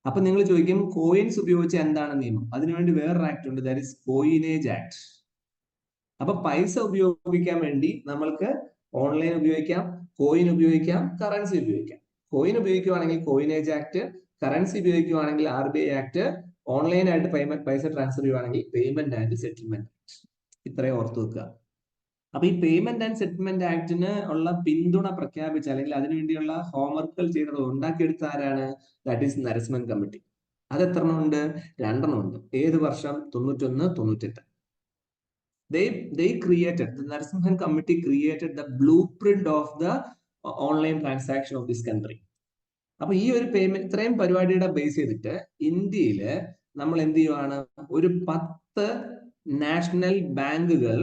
അപ്പൊ നിങ്ങൾ ചോദിക്കും, കോയിൻസ് ഉപയോഗിച്ച് എന്താണ് നിയമം? അതിനുവേണ്ടി വേറൊരു ആക്ട് ഉണ്ട്, ദാറ്റ് ഈസ് കോയിനേജ് ആക്ട്. അപ്പൊ പൈസ ഉപയോഗിക്കാൻ വേണ്ടി നമ്മൾക്ക് ഓൺലൈൻ ഉപയോഗിക്കാം, കോയിൻ ഉപയോഗിക്കാം, കറൻസി ഉപയോഗിക്കാം. കോയിൻ ഉപയോഗിക്കുവാണെങ്കിൽ കോയിനേജ് ആക്ട്, കറൻസി ഉപയോഗിക്കുവാണെങ്കിൽ RBI ആക്ട്, ഓൺലൈനായിട്ട് പൈസ ട്രാൻസ്ഫർ ചെയ്യുവാണെങ്കിൽ പേയ്മെന്റ് ആൻഡ് സെറ്റിൽമെന്റ് ആക്ട്. ഇത്രയും ഓർത്ത് വെക്കുക. അപ്പൊ ഈ പേയ്മെന്റ് ആൻഡ് സെറ്റിൽമെന്റ് ആക്ടിന് ഉള്ള പിന്തുണ പ്രഖ്യാപിച്ച അല്ലെങ്കിൽ അതിനുവേണ്ടിയുള്ള ഹോംവർക്കുകൾ ചെയ്തത് ഉണ്ടാക്കിയെടുത്ത ആരാണ്? That is Narasimhan committee. അത് എത്ര എണ്ണം ഉണ്ട്? 2 എണ്ണം ഉണ്ട്. ഏത് വർഷം? 91, 98. They created, the Narasimhan committee created the blueprint of the online transaction of this country. അപ്പൊ ഈ ഒരു പേയ്മെന്റ് ഇത്രയും പരിപാടിയുടെ ബേസ് ചെയ്തിട്ട് ഇന്ത്യയില് നമ്മൾ എന്ത് ചെയ്യുവാണ്? ഒരു 10 നാഷണൽ ബാങ്കുകൾ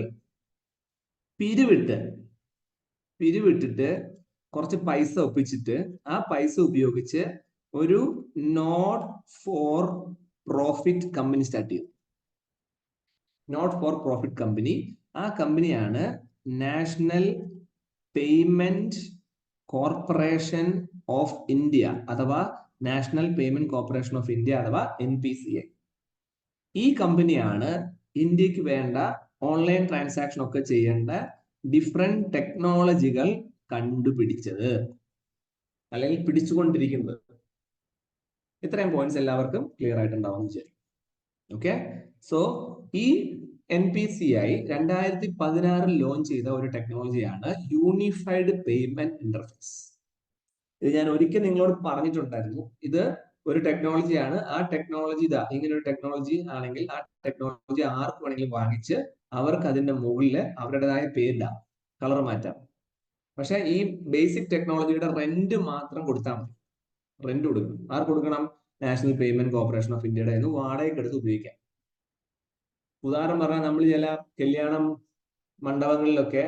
പിരിവിട്ടിട്ട് കുറച്ച് പൈസ ഒപ്പിച്ചിട്ട് ആ പൈസ ഉപയോഗിച്ച് ഒരു not for profit company start ചെയ്തു. Not for profit company. ആ കമ്പനിയാണ് national payment corporation of India അഥവാ national payment corporation of India അഥവാ NPCI. ഈ കമ്പനിയാണ് ഇന്ത്യക്ക് വേണ്ട ഓൺലൈൻ ട്രാൻസാക്ഷൻ ഒക്കെ ചെയ്യേണ്ട ഡിഫറെന്റ് ടെക്നോളജികൾ കണ്ടുപിടിച്ചത് അല്ലെങ്കിൽ പിടിച്ചുകൊണ്ടിരിക്കുന്നത്. ഇത്രയും പോയിന്റ്സ് എല്ലാവർക്കും ക്ലിയർ ആയിട്ടുണ്ടാവും വിചാരിക്കും. ഓക്കെ, സോ ഈ NPCI 2016 ലോഞ്ച് ചെയ്ത ഒരു ടെക്നോളജിയാണ് യൂണിഫൈഡ് പേയ്മെന്റ് ഇന്റർഫേസ്. ഇത് ഞാൻ ഒരിക്കൽ നിങ്ങളോട് പറഞ്ഞിട്ടുണ്ടായിരുന്നു. ഇത് ഒരു ടെക്നോളജിയാണ്. ആ ടെക്നോളജി ഇങ്ങനെ ഒരു ടെക്നോളജി ആണെങ്കിൽ ആ ടെക്നോളജി ആർക്ക് വേണമെങ്കിലും വാങ്ങിച്ച് അവർക്ക് അതിന്റെ മുകളിൽ അവരുടേതായ പേരിടാം, കളർ മാറ്റാം. പക്ഷെ ഈ ബേസിക് ടെക്നോളജിയുടെ റെന്റ് മാത്രം കൊടുത്താൽ മതി. റെന്റ് കൊടുക്കണം. ആർക്ക് കൊടുക്കണം? നാഷണൽ പേയ്മെന്റ് കോർപ്പറേഷൻ ഓഫ് ഇന്ത്യയുടെ വാടകയ്ക്ക് എടുത്ത് ഉപയോഗിക്കാം. ഉദാഹരണം പറഞ്ഞാൽ നമ്മൾ ചില കല്യാണം മണ്ഡപങ്ങളിലൊക്കെ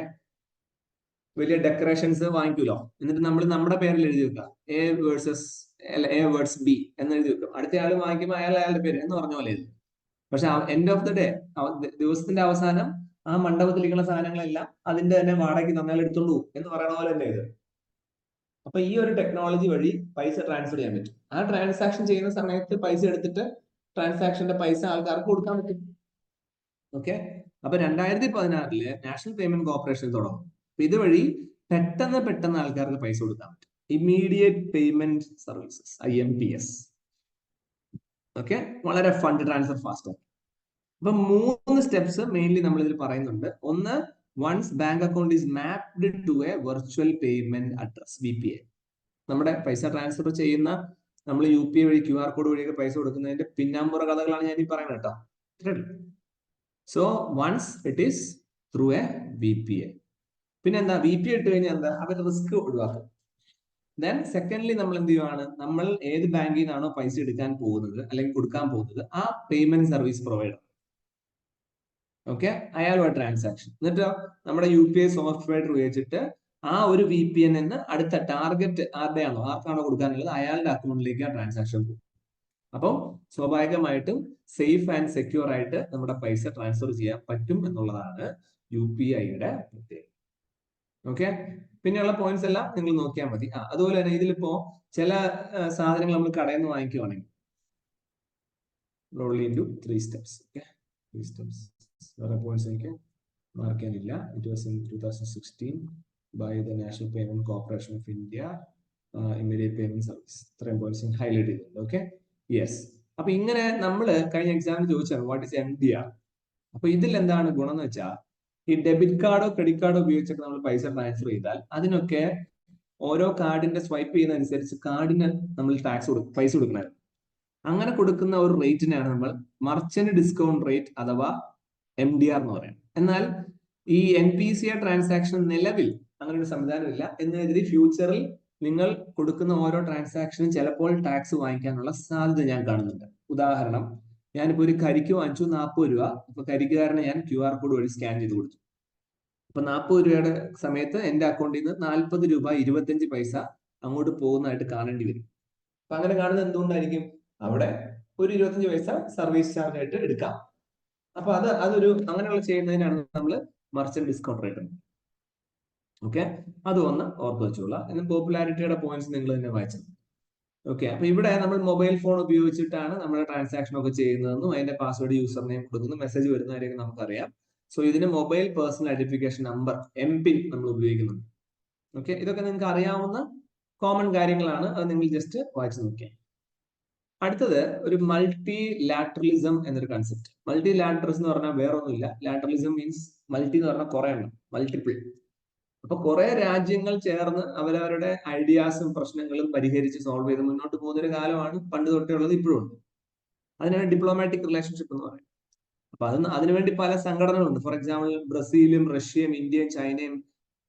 വലിയ ഡെക്കറേഷൻസ് വാങ്ങിക്കൂലോ, എന്നിട്ട് നമ്മൾ നമ്മുടെ പേരിൽ എഴുതി വെക്കാം, A വേഴ്സസ് B എന്ന് എഴുതി വെക്കും. അടുത്ത ആൾ വാങ്ങിക്കുമ്പോൾ അയാളുടെ പേര് എന്ന് പറഞ്ഞ പോലെ ഇത്. പക്ഷെ എൻഡ് ഓഫ് ദി ഡേ, ദിവസത്തിന്റെ അവസാനം ആ മണ്ഡപത്തിലിരിക്കുന്ന സാധനങ്ങളെല്ലാം അതിന്റെ തന്നെ വാടകയ്ക്ക് തന്നാൽ എടുത്തോളൂ എന്ന് പറയുന്ന പോലെ തന്നെ ഇത്. അപ്പൊ ഈ ഒരു ടെക്നോളജി വഴി പൈസ ട്രാൻസ്ഫർ ചെയ്യാൻ പറ്റും. ആ ട്രാൻസാക്ഷൻ ചെയ്യുന്ന സമയത്ത് പൈസ എടുത്തിട്ട് ട്രാൻസാക്ഷന്റെ പൈസ ആൾക്കാർക്ക് കൊടുക്കാൻ പറ്റും. ഓക്കെ, അപ്പൊ 2016 നാഷണൽ പേയ്മെന്റ് കോർപ്പറേഷൻ തുടങ്ങും. അപ്പൊ ഇതുവഴി പെട്ടെന്ന് ആൾക്കാർക്ക് പൈസ കൊടുക്കാൻ പറ്റും. Immediate payment services, IMPS. Okay, വളരെ ഫണ്ട് ട്രാൻസ്ഫർ ഫാസ്റ്റ്. അപ്പൊ 3 സ്റ്റെപ്സ് മെയിൻലി നമ്മൾ ഇതിൽ പറയുന്നുണ്ട്. ഒന്ന്, once bank account is mapped to a virtual payment address, VPA. നമ്മുടെ പൈസ ട്രാൻസ്ഫർ ചെയ്യുന്ന നമ്മൾ UPI വഴി QR കോഡ് വഴിയൊക്കെ പൈസ കൊടുക്കുന്നതിന്റെ പിന്നാമ്പുറ കഥകളാണ് ഞാൻ ഈ പറയുന്നത് കേട്ടോ. So once it is through a VPA. പിന്നെ എന്താ, VPA ഇട്ട് കഴിഞ്ഞാൽ എന്താ, അവർ റിസ്ക് ഒഴിവാക്കും. ദെൻ സെക്കൻഡ്ലി നമ്മൾ എന്ത് ചെയ്യുവാണ്, നമ്മൾ ഏത് ബാങ്കിൽ നിന്നാണോ പൈസ എടുക്കാൻ പോകുന്നത് അല്ലെങ്കിൽ കൊടുക്കാൻ പോകുന്നത് ആ പേയ്മെന്റ് സർവീസ് പ്രൊവൈഡർ, ഓക്കെ, അയാളുടെ ട്രാൻസാക്ഷൻ, എന്നിട്ട് നമ്മുടെ UPI സോഫ്റ്റ്വെയർ ഉപയോഗിച്ചിട്ട് ആ ഒരു VPN എന്ന് അടുത്ത ടാർഗറ്റ് ആർക്കാണോ കൊടുക്കാനുള്ളത് അയാളുടെ അക്കൗണ്ടിലേക്ക് ആ ട്രാൻസാക്ഷൻ പോകും. അപ്പം സ്വാഭാവികമായിട്ടും സേഫ് ആൻഡ് സെക്യൂർ ആയിട്ട് നമ്മുടെ പൈസ ട്രാൻസ്ഫർ ചെയ്യാൻ പറ്റും എന്നുള്ളതാണ് UPIയുടെ പ്രത്യേകത. ഓക്കെ, പിന്നെയുള്ള പോയിന്റ്സ് എല്ലാം നിങ്ങൾ നോക്കിയാൽ മതി. അതുപോലെ തന്നെ ഇതിലിപ്പോ ചില സാധനങ്ങൾ നമ്മൾ കടയിൽ നിന്ന് വാങ്ങിക്കുവാണെങ്കിൽ roll into 3 steps. Okay, 3 steps. വേറെ പോയിന്റ്സ് എനിക്ക് മാർക്ക് ചെയ്യാനില്ല. It was in 2016 by the national payment corporation of India, immediate payment service. ഇത്രയും പോയിന്റ്സ് ഹൈലൈറ്റ് ചെയ്തിട്ടുണ്ട്. Okay, yes. അപ്പൊ ഇങ്ങനെ നമ്മൾ കഴിഞ്ഞ എക്സാമിന് ചോദിച്ചാണ് വാട്ട് ഈസ് MDR. അപ്പൊ ഇതിൽ എന്താണ് ഗുണം എന്ന് വെച്ചാൽ, ഈ ഡെബിറ്റ് കാർഡോ ക്രെഡിറ്റ് കാർഡോ ഉപയോഗിച്ചിട്ട് നമ്മൾ പൈസ ട്രാൻസ്ഫർ ചെയ്താൽ അതിനൊക്കെ ഓരോ കാർഡിന്റെ സ്വൈപ്പ് ചെയ്യുന്നതനുസരിച്ച് കാർഡിന് നമ്മൾ പൈസ കൊടുക്കണം. അങ്ങനെ കൊടുക്കുന്ന ഒരു റേറ്റിനാണ് നമ്മൾ മർച്ചന്റ് ഡിസ്കൗണ്ട് റേറ്റ് അഥവാ MDR എന്ന് പറയുന്നത്. എന്നാൽ ഈ NPCI ട്രാൻസാക്ഷൻ നിലവിൽ അങ്ങനെ ഒരു സംവിധാനമില്ല എന്ന് കരുതി ഫ്യൂച്ചറിൽ നിങ്ങൾ കൊടുക്കുന്ന ഓരോ ട്രാൻസാക്ഷനും ചിലപ്പോൾ ടാക്സ് വാങ്ങിക്കാനുള്ള സാധ്യത ഞാൻ കാണുന്നുണ്ട്. ഉദാഹരണം, ഞാനിപ്പോ ഒരു കരിക്ക് വാങ്ങിച്ചു 40 രൂപ. അപ്പൊ കരിക്കുകാരനെ ഞാൻ QR കോഡ് വഴി സ്കാൻ ചെയ്ത് കൊടുത്തു. അപ്പൊ 40 രൂപയുടെ സമയത്ത് എന്റെ അക്കൗണ്ടിൽ നിന്ന് 40 രൂപ 25 പൈസ അങ്ങോട്ട് പോകുന്നതായിട്ട് കാണേണ്ടി വരും. അപ്പൊ അങ്ങനെ കാണുന്നത് എന്തുകൊണ്ടായിരിക്കും? അവിടെ ഒരു 25 പൈസ സർവീസ് ചാർജ് ആയിട്ട് എടുക്കാം. അപ്പൊ അതൊരു അങ്ങനെയുള്ള ചെയ്യുന്നതിനാണ് നമ്മൾ മർച്ചന്റ് ഡിസ്കൗണ്ട് റേറ്റ്. ഓക്കെ, അത് ഒന്ന് ഓർത്ത് വെച്ചോളാം. എന്നാൽ പോപ്പുലാരിറ്റിയുടെ പോയിന്റ്സ് നിങ്ങൾ തന്നെ വായിച്ചത്. ഓക്കെ, അപ്പൊ ഇവിടെ നമ്മൾ മൊബൈൽ ഫോൺ ഉപയോഗിച്ചിട്ടാണ് നമ്മുടെ ട്രാൻസാക്ഷൻ ഒക്കെ ചെയ്യുന്നതെന്നും അതിന്റെ പാസ്വേഡ് യൂസർ നെയിം കൊടുക്കുന്നു, മെസ്സേജ് വരുന്ന കാര്യമൊക്കെ നമുക്കറിയാം. സോ ഇതിന് mobile personal identification number MPIN നമ്മൾ ഉപയോഗിക്കുന്നുണ്ട്. ഓക്കെ, ഇതൊക്കെ നിങ്ങൾക്ക് അറിയാവുന്ന കോമൺ കാര്യങ്ങളാണ്. അത് നിങ്ങൾ ജസ്റ്റ് വായിച്ചു നോക്കിയാൽ. അടുത്തത് ഒരു മൾട്ടി ലാറ്ററലിസം എന്നൊരു കൺസെപ്റ്റ്. മൾട്ടി ലാറ്ററലിസം എന്ന് പറഞ്ഞാൽ വേറെ ഒന്നുമില്ല. ലാറ്ററലിസം മീൻസ് മൾട്ടി എന്ന് പറഞ്ഞാൽ കുറെ എണ്ണം, മൾട്ടിപ്പിൾ. അപ്പൊ കുറെ രാജ്യങ്ങൾ ചേർന്ന് അവരവരുടെ ഐഡിയാസും പ്രശ്നങ്ങളും പരിഹരിച്ച് സോൾവ് ചെയ്ത് മുന്നോട്ട് പോകുന്ന ഒരു കാലമാണ് പണ്ട് തൊട്ടേ ഉള്ളത്, ഇപ്പോഴും ഉണ്ട്. അതിനാണ് ഡിപ്ലോമാറ്റിക് റിലേഷൻഷിപ്പ് എന്ന് പറയുന്നത്. അപ്പൊ അതിനുവേണ്ടി പല സംഘടനകളുണ്ട്. ഫോർ എക്സാമ്പിൾ ബ്രസീലും റഷ്യയും ഇന്ത്യയും ചൈനയും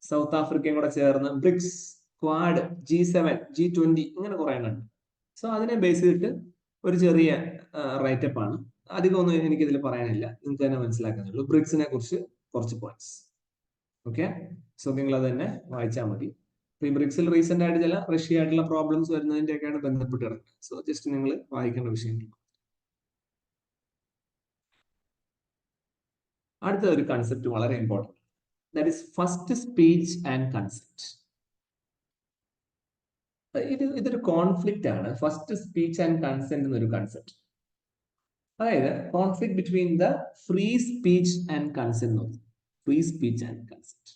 സൗത്ത് ആഫ്രിക്കയും കൂടെ ചേർന്ന് ബ്രിക്സ്, ക്വാഡ്, G7, G20 ഇങ്ങനെ കുറെ എണ്ണം ഉണ്ട്. സോ അതിനെ ബേസ് ചെയ്തിട്ട് ഒരു ചെറിയ റൈറ്റപ്പ് ആണ്. അധികമൊന്നും എനിക്ക് ഇതിൽ പറയാനില്ല, നിങ്ങൾക്ക് തന്നെ മനസ്സിലാക്കുന്നുള്ളൂ. ബ്രിക്സിനെ കുറിച്ച് കുറച്ച് പോയിന്റ്സ്. ഓക്കെ, സോ നിങ്ങൾ അത് തന്നെ വായിച്ചാൽ മതി. ഈ ബ്രിക്സിൽ റീസെന്റ് ആയിട്ട് ചില റഷ്യ ആയിട്ടുള്ള പ്രോബ്ലംസ് വരുന്നതിന്റെയൊക്കെയാണ് ബന്ധപ്പെട്ട് കിടക്കുന്നത്. സോ ജസ്റ്റ് നിങ്ങൾ വായിക്കേണ്ട വിഷയങ്ങൾ. അടുത്ത ഒരു കൺസെപ്റ്റ് വളരെ important, that is first speech and concept. ഇതൊരു കോൺഫ്ലിക്റ്റ് ആണ്, ഫസ്റ്റ് സ്പീച്ച് ആൻഡ് കൺസെന്റ് എന്നൊരു കൺസെപ്റ്റ്. അതായത് conflict between the free speech and consent. Free speech and consent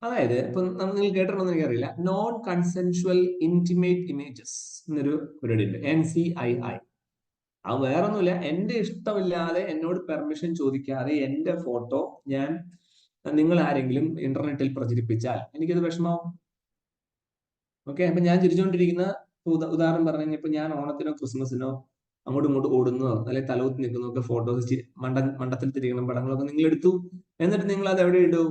അതായത് ഇപ്പൊ നിങ്ങൾ കേട്ടിട്ടുണ്ടെന്ന് എനിക്കറിയില്ല, നോൺ കൺസെൻഷ്വൽ ഇന്റിമേറ്റ് ഇമേജസ് എന്നൊരു പരിപാടി ഉണ്ട്, NCII. അത് വേറൊന്നുമില്ല, എന്റെ ഇഷ്ടമില്ലാതെ എന്നോട് പെർമിഷൻ ചോദിക്കാതെ എന്റെ ഫോട്ടോ ഞാൻ നിങ്ങൾ ആരെങ്കിലും ഇന്റർനെറ്റിൽ പ്രചരിപ്പിച്ചാൽ എനിക്കത് വിഷമാവും. ഓക്കെ, അപ്പൊ ഞാൻ ചിരിച്ചുകൊണ്ടിരിക്കുന്ന ഉദാഹരണം പറഞ്ഞു കഴിഞ്ഞാൽ, ഇപ്പൊ ഞാൻ ഓണത്തിനോ ക്രിസ്മസിനോ അങ്ങോട്ടും ഇങ്ങോട്ടും ഓടുന്നതോ അല്ലെങ്കിൽ തലകുത്തി നിൽക്കുന്നതോ ഒക്കെ ഫോട്ടോസ് മണ്ടത്തിൽ തിരിക്കുന്ന പടങ്ങളൊക്കെ നിങ്ങൾ എടുത്തു, എന്നിട്ട് നിങ്ങൾ അത് എവിടെ ഇടൂ?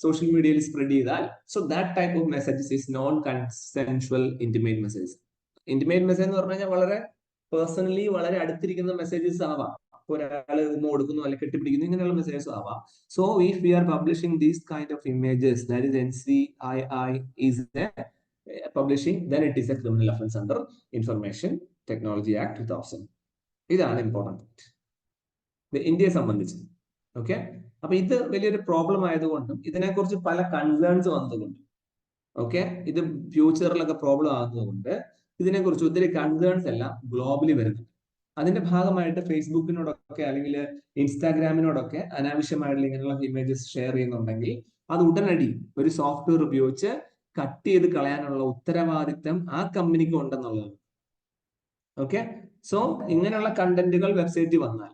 സോഷ്യൽ മീഡിയയിൽ സ്പ്രെഡ് ചെയ്താൽ, so that type of messages is known consensual intimate messages. Intimate message എന്ന് പറഞ്ഞു കഴിഞ്ഞാൽ വളരെ പേഴ്സണലി വളരെ അടുത്തിരിക്കുന്ന മെസ്സേജസ് ആവാം. ഒരാള് ഉമ്മ കൊടുക്കുന്നു അല്ലെങ്കിൽ കെട്ടിപ്പിടിക്കുന്നു, ഇങ്ങനെയുള്ള മെസ്സേജസ് ആവാം. So if we are publishing these kind of images, that is NCII is publishing, then it is a criminal offense under Information Technology Act 2000. ഇതാണ് ഇമ്പോർട്ടൻറ്റ് ഇന്ത്യയെ സംബന്ധിച്ച്. ഓക്കെ, അപ്പൊ ഇത് വലിയൊരു പ്രോബ്ലം ആയതുകൊണ്ടും ഇതിനെക്കുറിച്ച് പല കൺസേൺസ് വന്നതുകൊണ്ട്, ഓക്കെ, ഇത് ഫ്യൂച്ചറിലൊക്കെ പ്രോബ്ലം ആകുന്നതുകൊണ്ട് ഇതിനെക്കുറിച്ച് ഒത്തിരി കൺസേൺസ് എല്ലാം ഗ്ലോബലി വരുന്നുണ്ട്. അതിന്റെ ഭാഗമായിട്ട് ഫേസ്ബുക്കിനോടൊക്കെ അല്ലെങ്കിൽ ഇൻസ്റ്റാഗ്രാമിനോടൊക്കെ അനാവശ്യമായിട്ടുള്ള ഇങ്ങനെയുള്ള ഇമേജസ് ഷെയർ ചെയ്യുന്നുണ്ടെങ്കിൽ അത് ഉടനടി ഒരു സോഫ്റ്റ്വെയർ ഉപയോഗിച്ച് കട്ട് ചെയ്ത് കളയാനുള്ള ഉത്തരവാദിത്തം ആ കമ്പനിക്ക് ഉണ്ടെന്നുള്ളതാണ്. ഓക്കെ, സോ ഇങ്ങനെയുള്ള കണ്ടന്റുകൾ വെബ്സൈറ്റിൽ വന്നാൽ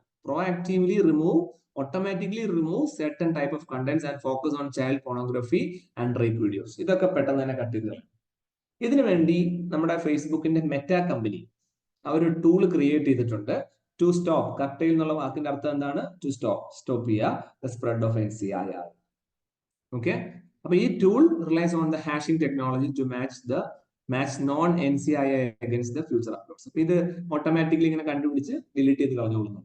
automatically remove certain type of contents and focus on child pornography and rape videos. ഇതൊക്കെ പെട്ടെന്ന് തന്നെ കട്ട് ചെയ്ത് കളയും. ഇതിനു വേണ്ടി നമ്മുടെ ഫേസ്ബുക്കിന്റെ മെറ്റ കമ്പനി അവരൊരു ടൂൾ ക്രിയേറ്റ് ചെയ്തിട്ടുണ്ട്, ടു സ്റ്റോപ്പ്. കട്ട് എന്നുള്ള വാക്കിന്റെ അർത്ഥം എന്താണ്? ടു സ്റ്റോപ്പ് ചെയ്യുക the spread of NCII. Okay, അപ്പൊ ഈ tool relies on the hashing technology to match known NCII against the future uploads. അപ്പൊ ഇത് ഓട്ടോമാറ്റിക്കലി ഇങ്ങനെ കണ്ടുപിടിച്ച് ഡിലീറ്റ് ചെയ്ത് കളഞ്ഞോളുന്നു.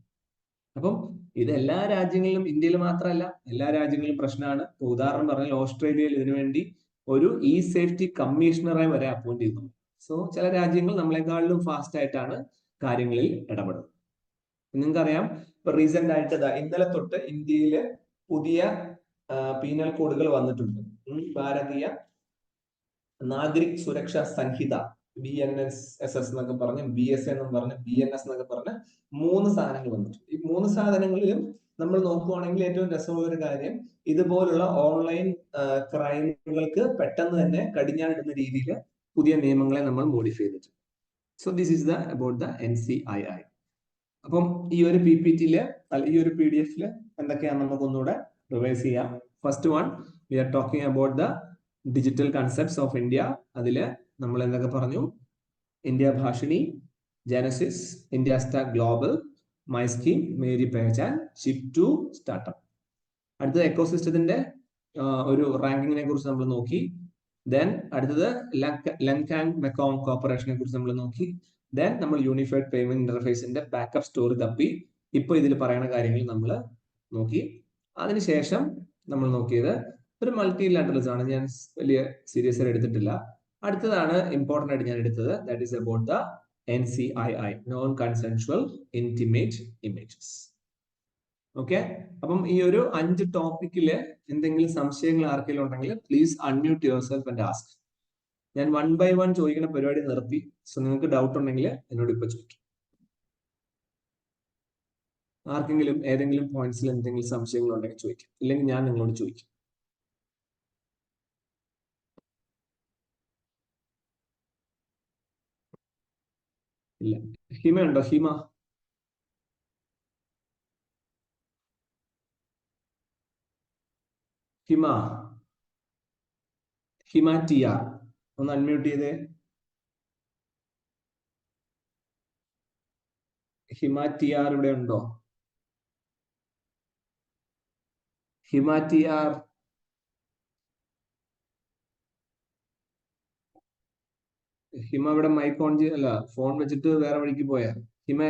അപ്പം ഇത് എല്ലാ രാജ്യങ്ങളിലും, ഇന്ത്യയിൽ മാത്രമല്ല എല്ലാ രാജ്യങ്ങളിലും പ്രശ്നമാണ്. ഉദാഹരണം പറഞ്ഞാൽ ഓസ്ട്രേലിയയിൽ ഇതിനുവേണ്ടി ഒരു സേഫ്റ്റി കമ്മീഷണറെ വരെ അപ്പോയിന്റ് ചെയ്യുന്നു. സോ ചില രാജ്യങ്ങൾ നമ്മളെക്കാളിലും ഫാസ്റ്റ് ആയിട്ടാണ് കാര്യങ്ങളിൽ ഇടപെടുന്നത്. നിങ്ങൾക്കറിയാം, ഇപ്പൊ റീസെന്റ് ആയിട്ട് ഇന്നലെ തൊട്ട് ഇന്ത്യയില് പുതിയ പീനൽ കോഡുകൾ വന്നിട്ടുണ്ട്. ഭാരതീയ നാഗരിക് സുരക്ഷാ സംഹിത, BNSS എന്നൊക്കെ പറഞ്ഞ്, BSA എന്നും പറഞ്ഞ്, BNS എന്നൊക്കെ പറഞ്ഞ് 3 സാധനങ്ങൾ വന്നിട്ടുണ്ട്. ഈ 3 സാധനങ്ങളിലും നമ്മൾ നോക്കുവാണെങ്കിൽ ഏറ്റവും രസമുള്ള ഒരു കാര്യം, ഇതുപോലുള്ള ഓൺലൈൻ ക്രൈമുകൾക്ക് പെട്ടെന്ന് തന്നെ കടിഞ്ഞാണിടുന്ന രീതിയിൽ പുതിയ നിയമങ്ങളെ നമ്മൾ മോഡിഫൈ ചെയ്തിട്ടുണ്ട്. So this is about the NCII. അപ്പം ഈ ഒരു PPT-യില് ഈ ഒരു PDF-ല് എന്തൊക്കെയാണെന്ന് നമുക്ക് ഒന്നുകൂടെ റിവൈസ് ചെയ്യാം. First one, we are talking about the digital concepts of India. അതില് നമ്മൾ എന്തൊക്കെ പറഞ്ഞു? India Bhashini, genesis, India stack global, my scheme, Meri Pehchan, chip to startup. അടുത്തത് എക്കോസിസ്റ്റത്തിന്റെ ഒരു റാങ്കിങ്ങിനെ കുറിച്ച് നമ്മൾ നോക്കി. ദെൻ അടുത്തത് ലങ്കാങ് മെക്കോങ് കോർപ്പറേഷനെ കുറിച്ച് നമ്മൾ നോക്കി. ദെൻ നമ്മൾ യൂണിഫൈഡ് പേയ്മെന്റ് ഇന്റർഫേസിന്റെ ബാക്കപ്പ് സ്റ്റോറി തപ്പി ഇപ്പൊ ഇതിൽ പറയുന്ന കാര്യങ്ങൾ നമ്മൾ നോക്കി. അതിനുശേഷം നമ്മൾ നോക്കിയത് ഒരു മൾട്ടി ലാറ്ററലിസം ആണ്. ഞാൻ വലിയ സീരിയസ് ആയി എടുത്തിട്ടില്ല. അടുത്തതാണ് ഇമ്പോർട്ടന്റ് ആയിട്ട് ഞാൻ എടുത്തത്, that is about the NCII, non consensual intimate images. Okay, അപ്പം ഈ ഒരു 5 ടോപ്പിക്കില് എന്തെങ്കിലും സംശയങ്ങൾ ആർക്കെങ്കിലും ഉണ്ടെങ്കിൽ please unmute your self and ask. ഞാൻ 1 by 1 ചോദിക്കുന്ന പരിപാടി നിർത്തി. സോ നിങ്ങൾക്ക് ഡൗട്ട് ഉണ്ടെങ്കിൽ എന്നോട് ഇപ്പൊ ചോദിക്കും. ആർക്കെങ്കിലും ഏതെങ്കിലും പോയിന്റ്സിൽ എന്തെങ്കിലും സംശയങ്ങൾ ഉണ്ടെങ്കിൽ ചോദിക്കും, ഇല്ലെങ്കിൽ ഞാൻ നിങ്ങളോട് ചോദിക്കും. ഇല്ല. ഹിമ ഉണ്ടോ? ഹിമ ഹിമ ഹിമ ടിയ ഒന്ന് അൺമ്യൂട്ട് ചെയ്തേ. ഹിമ ടിആർ ഇവിടെ ഉണ്ടോ? ഹിമ ടിആർ ഹിമ ഇവിടെ മൈക്ക് ഓൺ ചെയ്തല്ല, ഫോൺ വെച്ചിട്ട് വേറെ വഴിക്ക് പോയാ. ഹിമ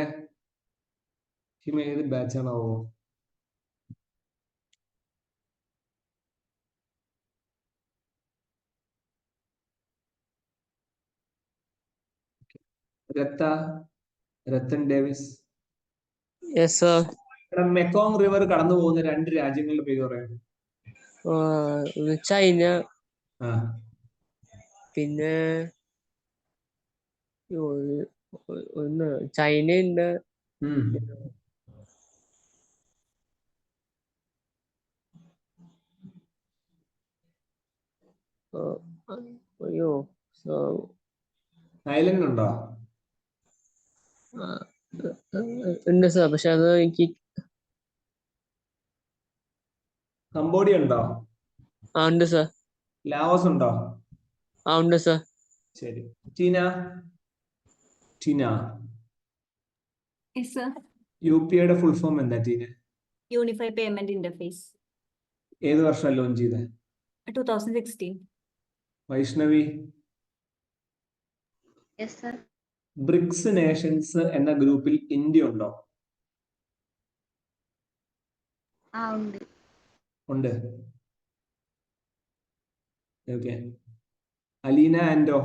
ഹിമ ഏത് ബാച്ചാണാവോ? Ratan Davis. Yes sir. Mekong river കടന്നു പോകുന്ന 2 രാജ്യങ്ങളുടെ പേര് പറയാം. ചൈന ആ പിന്നെ ഒന്ന് ചൈന ഉണ്ട്. അയ്യോ തായ്ലൻഡ് ഉണ്ടോ? ഉണ്ട് സർ, പക്ഷെ അത് എനിക്ക്. കംബോഡിയ ഉണ്ടോ? ഉണ്ട് സർ. ലാവോസ് ഉണ്ടോ? ഉണ്ട് സർ. ശരി. ടീന ടീന യുപിഐയുടെ ഫുൾ ഫോം എന്താ ടീന? Unified payment interface. ഏത് വർഷം ലോഞ്ച് ചെയ്തേ? 2016. Vaishnavi? Yes sir. BRICS nations എന്ന ഗ്രൂപ്പിൽ ഇന്ത്യ ഉണ്ടോ? ഉണ്ട്. ഉണ്ട്. ഓക്കെ. അലീന ആൻഡോ?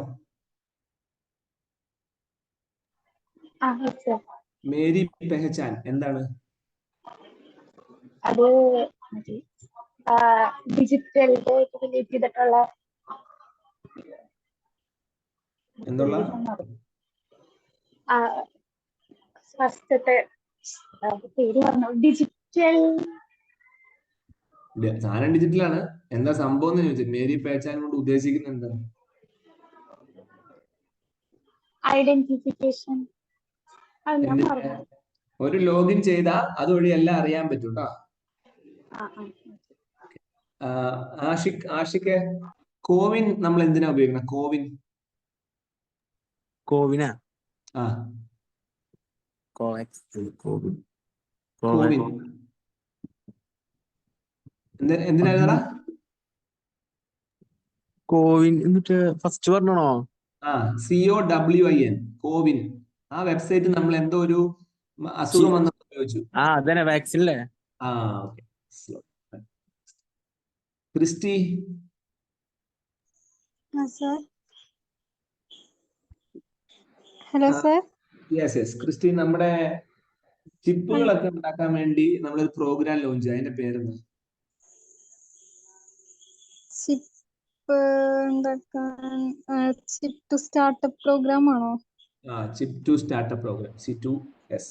Yes sir. മേരി പെഹചാൻ എന്താണ്? അത് ഡിജിറ്റൽ റിലേറ്റ് ചെയ്തിട്ടുള്ള എന്തുള്ള? ഫസ്റ്റത്തെ പേര് പറഞ്ഞു. ഡിജിറ്റൽ സാധനം ഡിജിറ്റലാണ്. എന്താ സംഭവം എന്ന് ചോദിച്ചത്. മേരി പെഹചാൻ കൊണ്ട് ഉദ്ദേശിക്കുന്നത് എന്താ? ഐഡന്റിഫിക്കേഷൻ. ഒരു ലോഗിൻ ചെയ്താൽ അതുവഴി എല്ലാം അറിയാൻ പറ്റും കേട്ടോ. ആഷിക്ക് കോവിൻ നമ്മൾ എന്തിനാ ഉപയോഗിക്കണം? കോവിൻ കോവിനാ ആ കോവാക്സ് കോവിൻ എന്തിനാ? കോവിൻ എന്നിട്ട് ഫസ്റ്റ് പറഞ്ഞോ? COWIN കോവിൻ. ആ വെബ്സൈറ്റ് നമ്മൾ എന്തോ ഒരു അസുഖം വന്ന് ഉപയോഗിച്ചു. അതന്നെ വാക്സിൻ അല്ലേ? Okay. Christy? Hello sir. Yes Christy, നമ്മുടെ ചിപ്പുകളൊക്കെ ഉണ്ടാക്കാൻ വേണ്ടി നമ്മളൊരു പ്രോഗ്രാം ലോഞ്ച് ചെയ്തു. അതിന്റെ പേരെന്താ? ചിപ്പ് ടു സ്റ്റാർട്ടപ്പ് പ്രോഗ്രാം ആണോ? Chip to Startup program, C2S.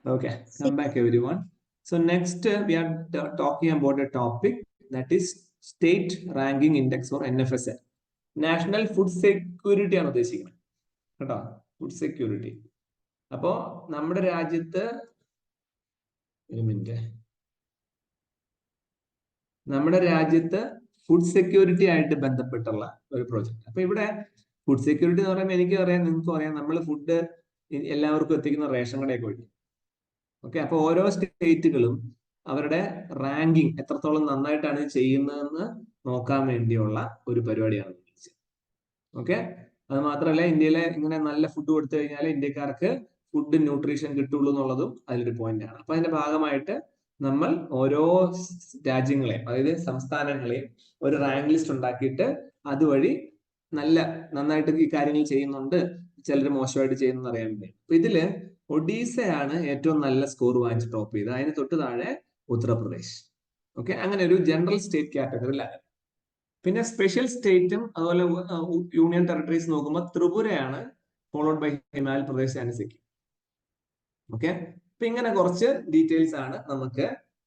Okay, come back everyone. So next we are talking about a topic that is State Ranking Index or NFSA. National Food Security ആണ് ഉദ്ദേശിക്കുന്നത് കേട്ടോ. Food security. അപ്പോ നമ്മുടെ രാജ്യത്ത് food security ആയിട്ട് ബന്ധപ്പെട്ടുള്ള ഒരു project. അപ്പൊ ഇവിടെ ഫുഡ് സെക്യൂരിറ്റി എന്ന് പറയുമ്പോൾ എനിക്കും അറിയാം, നിങ്ങൾക്കും അറിയാം, നമ്മൾ ഫുഡ് എല്ലാവർക്കും എത്തിക്കുന്ന റേഷൻ കടയൊക്കെ വഴി. ഓക്കെ. അപ്പൊ ഓരോ സ്റ്റേറ്റുകളും അവരുടെ റാങ്കിങ് എത്രത്തോളം നന്നായിട്ടാണ് ചെയ്യുന്നതെന്ന് നോക്കാൻ വേണ്ടിയുള്ള ഒരു പരിപാടിയാണ്. ഓക്കെ. അത് മാത്രമല്ല, ഇന്ത്യയിലെ ഇങ്ങനെ നല്ല ഫുഡ് കൊടുത്തു കഴിഞ്ഞാൽ ഇന്ത്യക്കാർക്ക് ഫുഡ് ന്യൂട്രീഷൻ കിട്ടുള്ളൂ എന്നുള്ളതും അതിലൊരു പോയിന്റ് ആണ്. അപ്പൊ അതിന്റെ ഭാഗമായിട്ട് നമ്മൾ ഓരോ രാജ്യങ്ങളെയും, അതായത് സംസ്ഥാനങ്ങളെയും ഒരു റാങ്ക് ലിസ്റ്റ് ഉണ്ടാക്കിയിട്ട് അതുവഴി നന്നായിട്ട് ഈ കാര്യങ്ങൾ ചെയ്യുന്നുണ്ട്, ചിലർ മോശമായിട്ട് ചെയ്യുന്നു അറിയാൻ വേണ്ടി. അപ്പൊ ഇതില് ഒഡീസയാണ് ഏറ്റവും നല്ല സ്കോർ വാങ്ങിച്ച് ടോപ്പ് ചെയ്ത്. അതിന് തൊട്ട് താഴെ ഉത്തർപ്രദേശ്. ഓക്കെ. അങ്ങനെ ഒരു ജനറൽ സ്റ്റേറ്റ് കാറ്റഗറിയിലാണ്. പിന്നെ സ്പെഷ്യൽ സ്റ്റേറ്റും അതുപോലെ യൂണിയൻ ടെറിട്ടറീസ് നോക്കുമ്പോൾ ത്രിപുരയാണ് followed by Himachal Pradesh and Sikkim. Okay. അപ്പൊ ഇങ്ങനെ കുറച്ച് ഡീറ്റെയിൽസ് ആണ് നമുക്ക്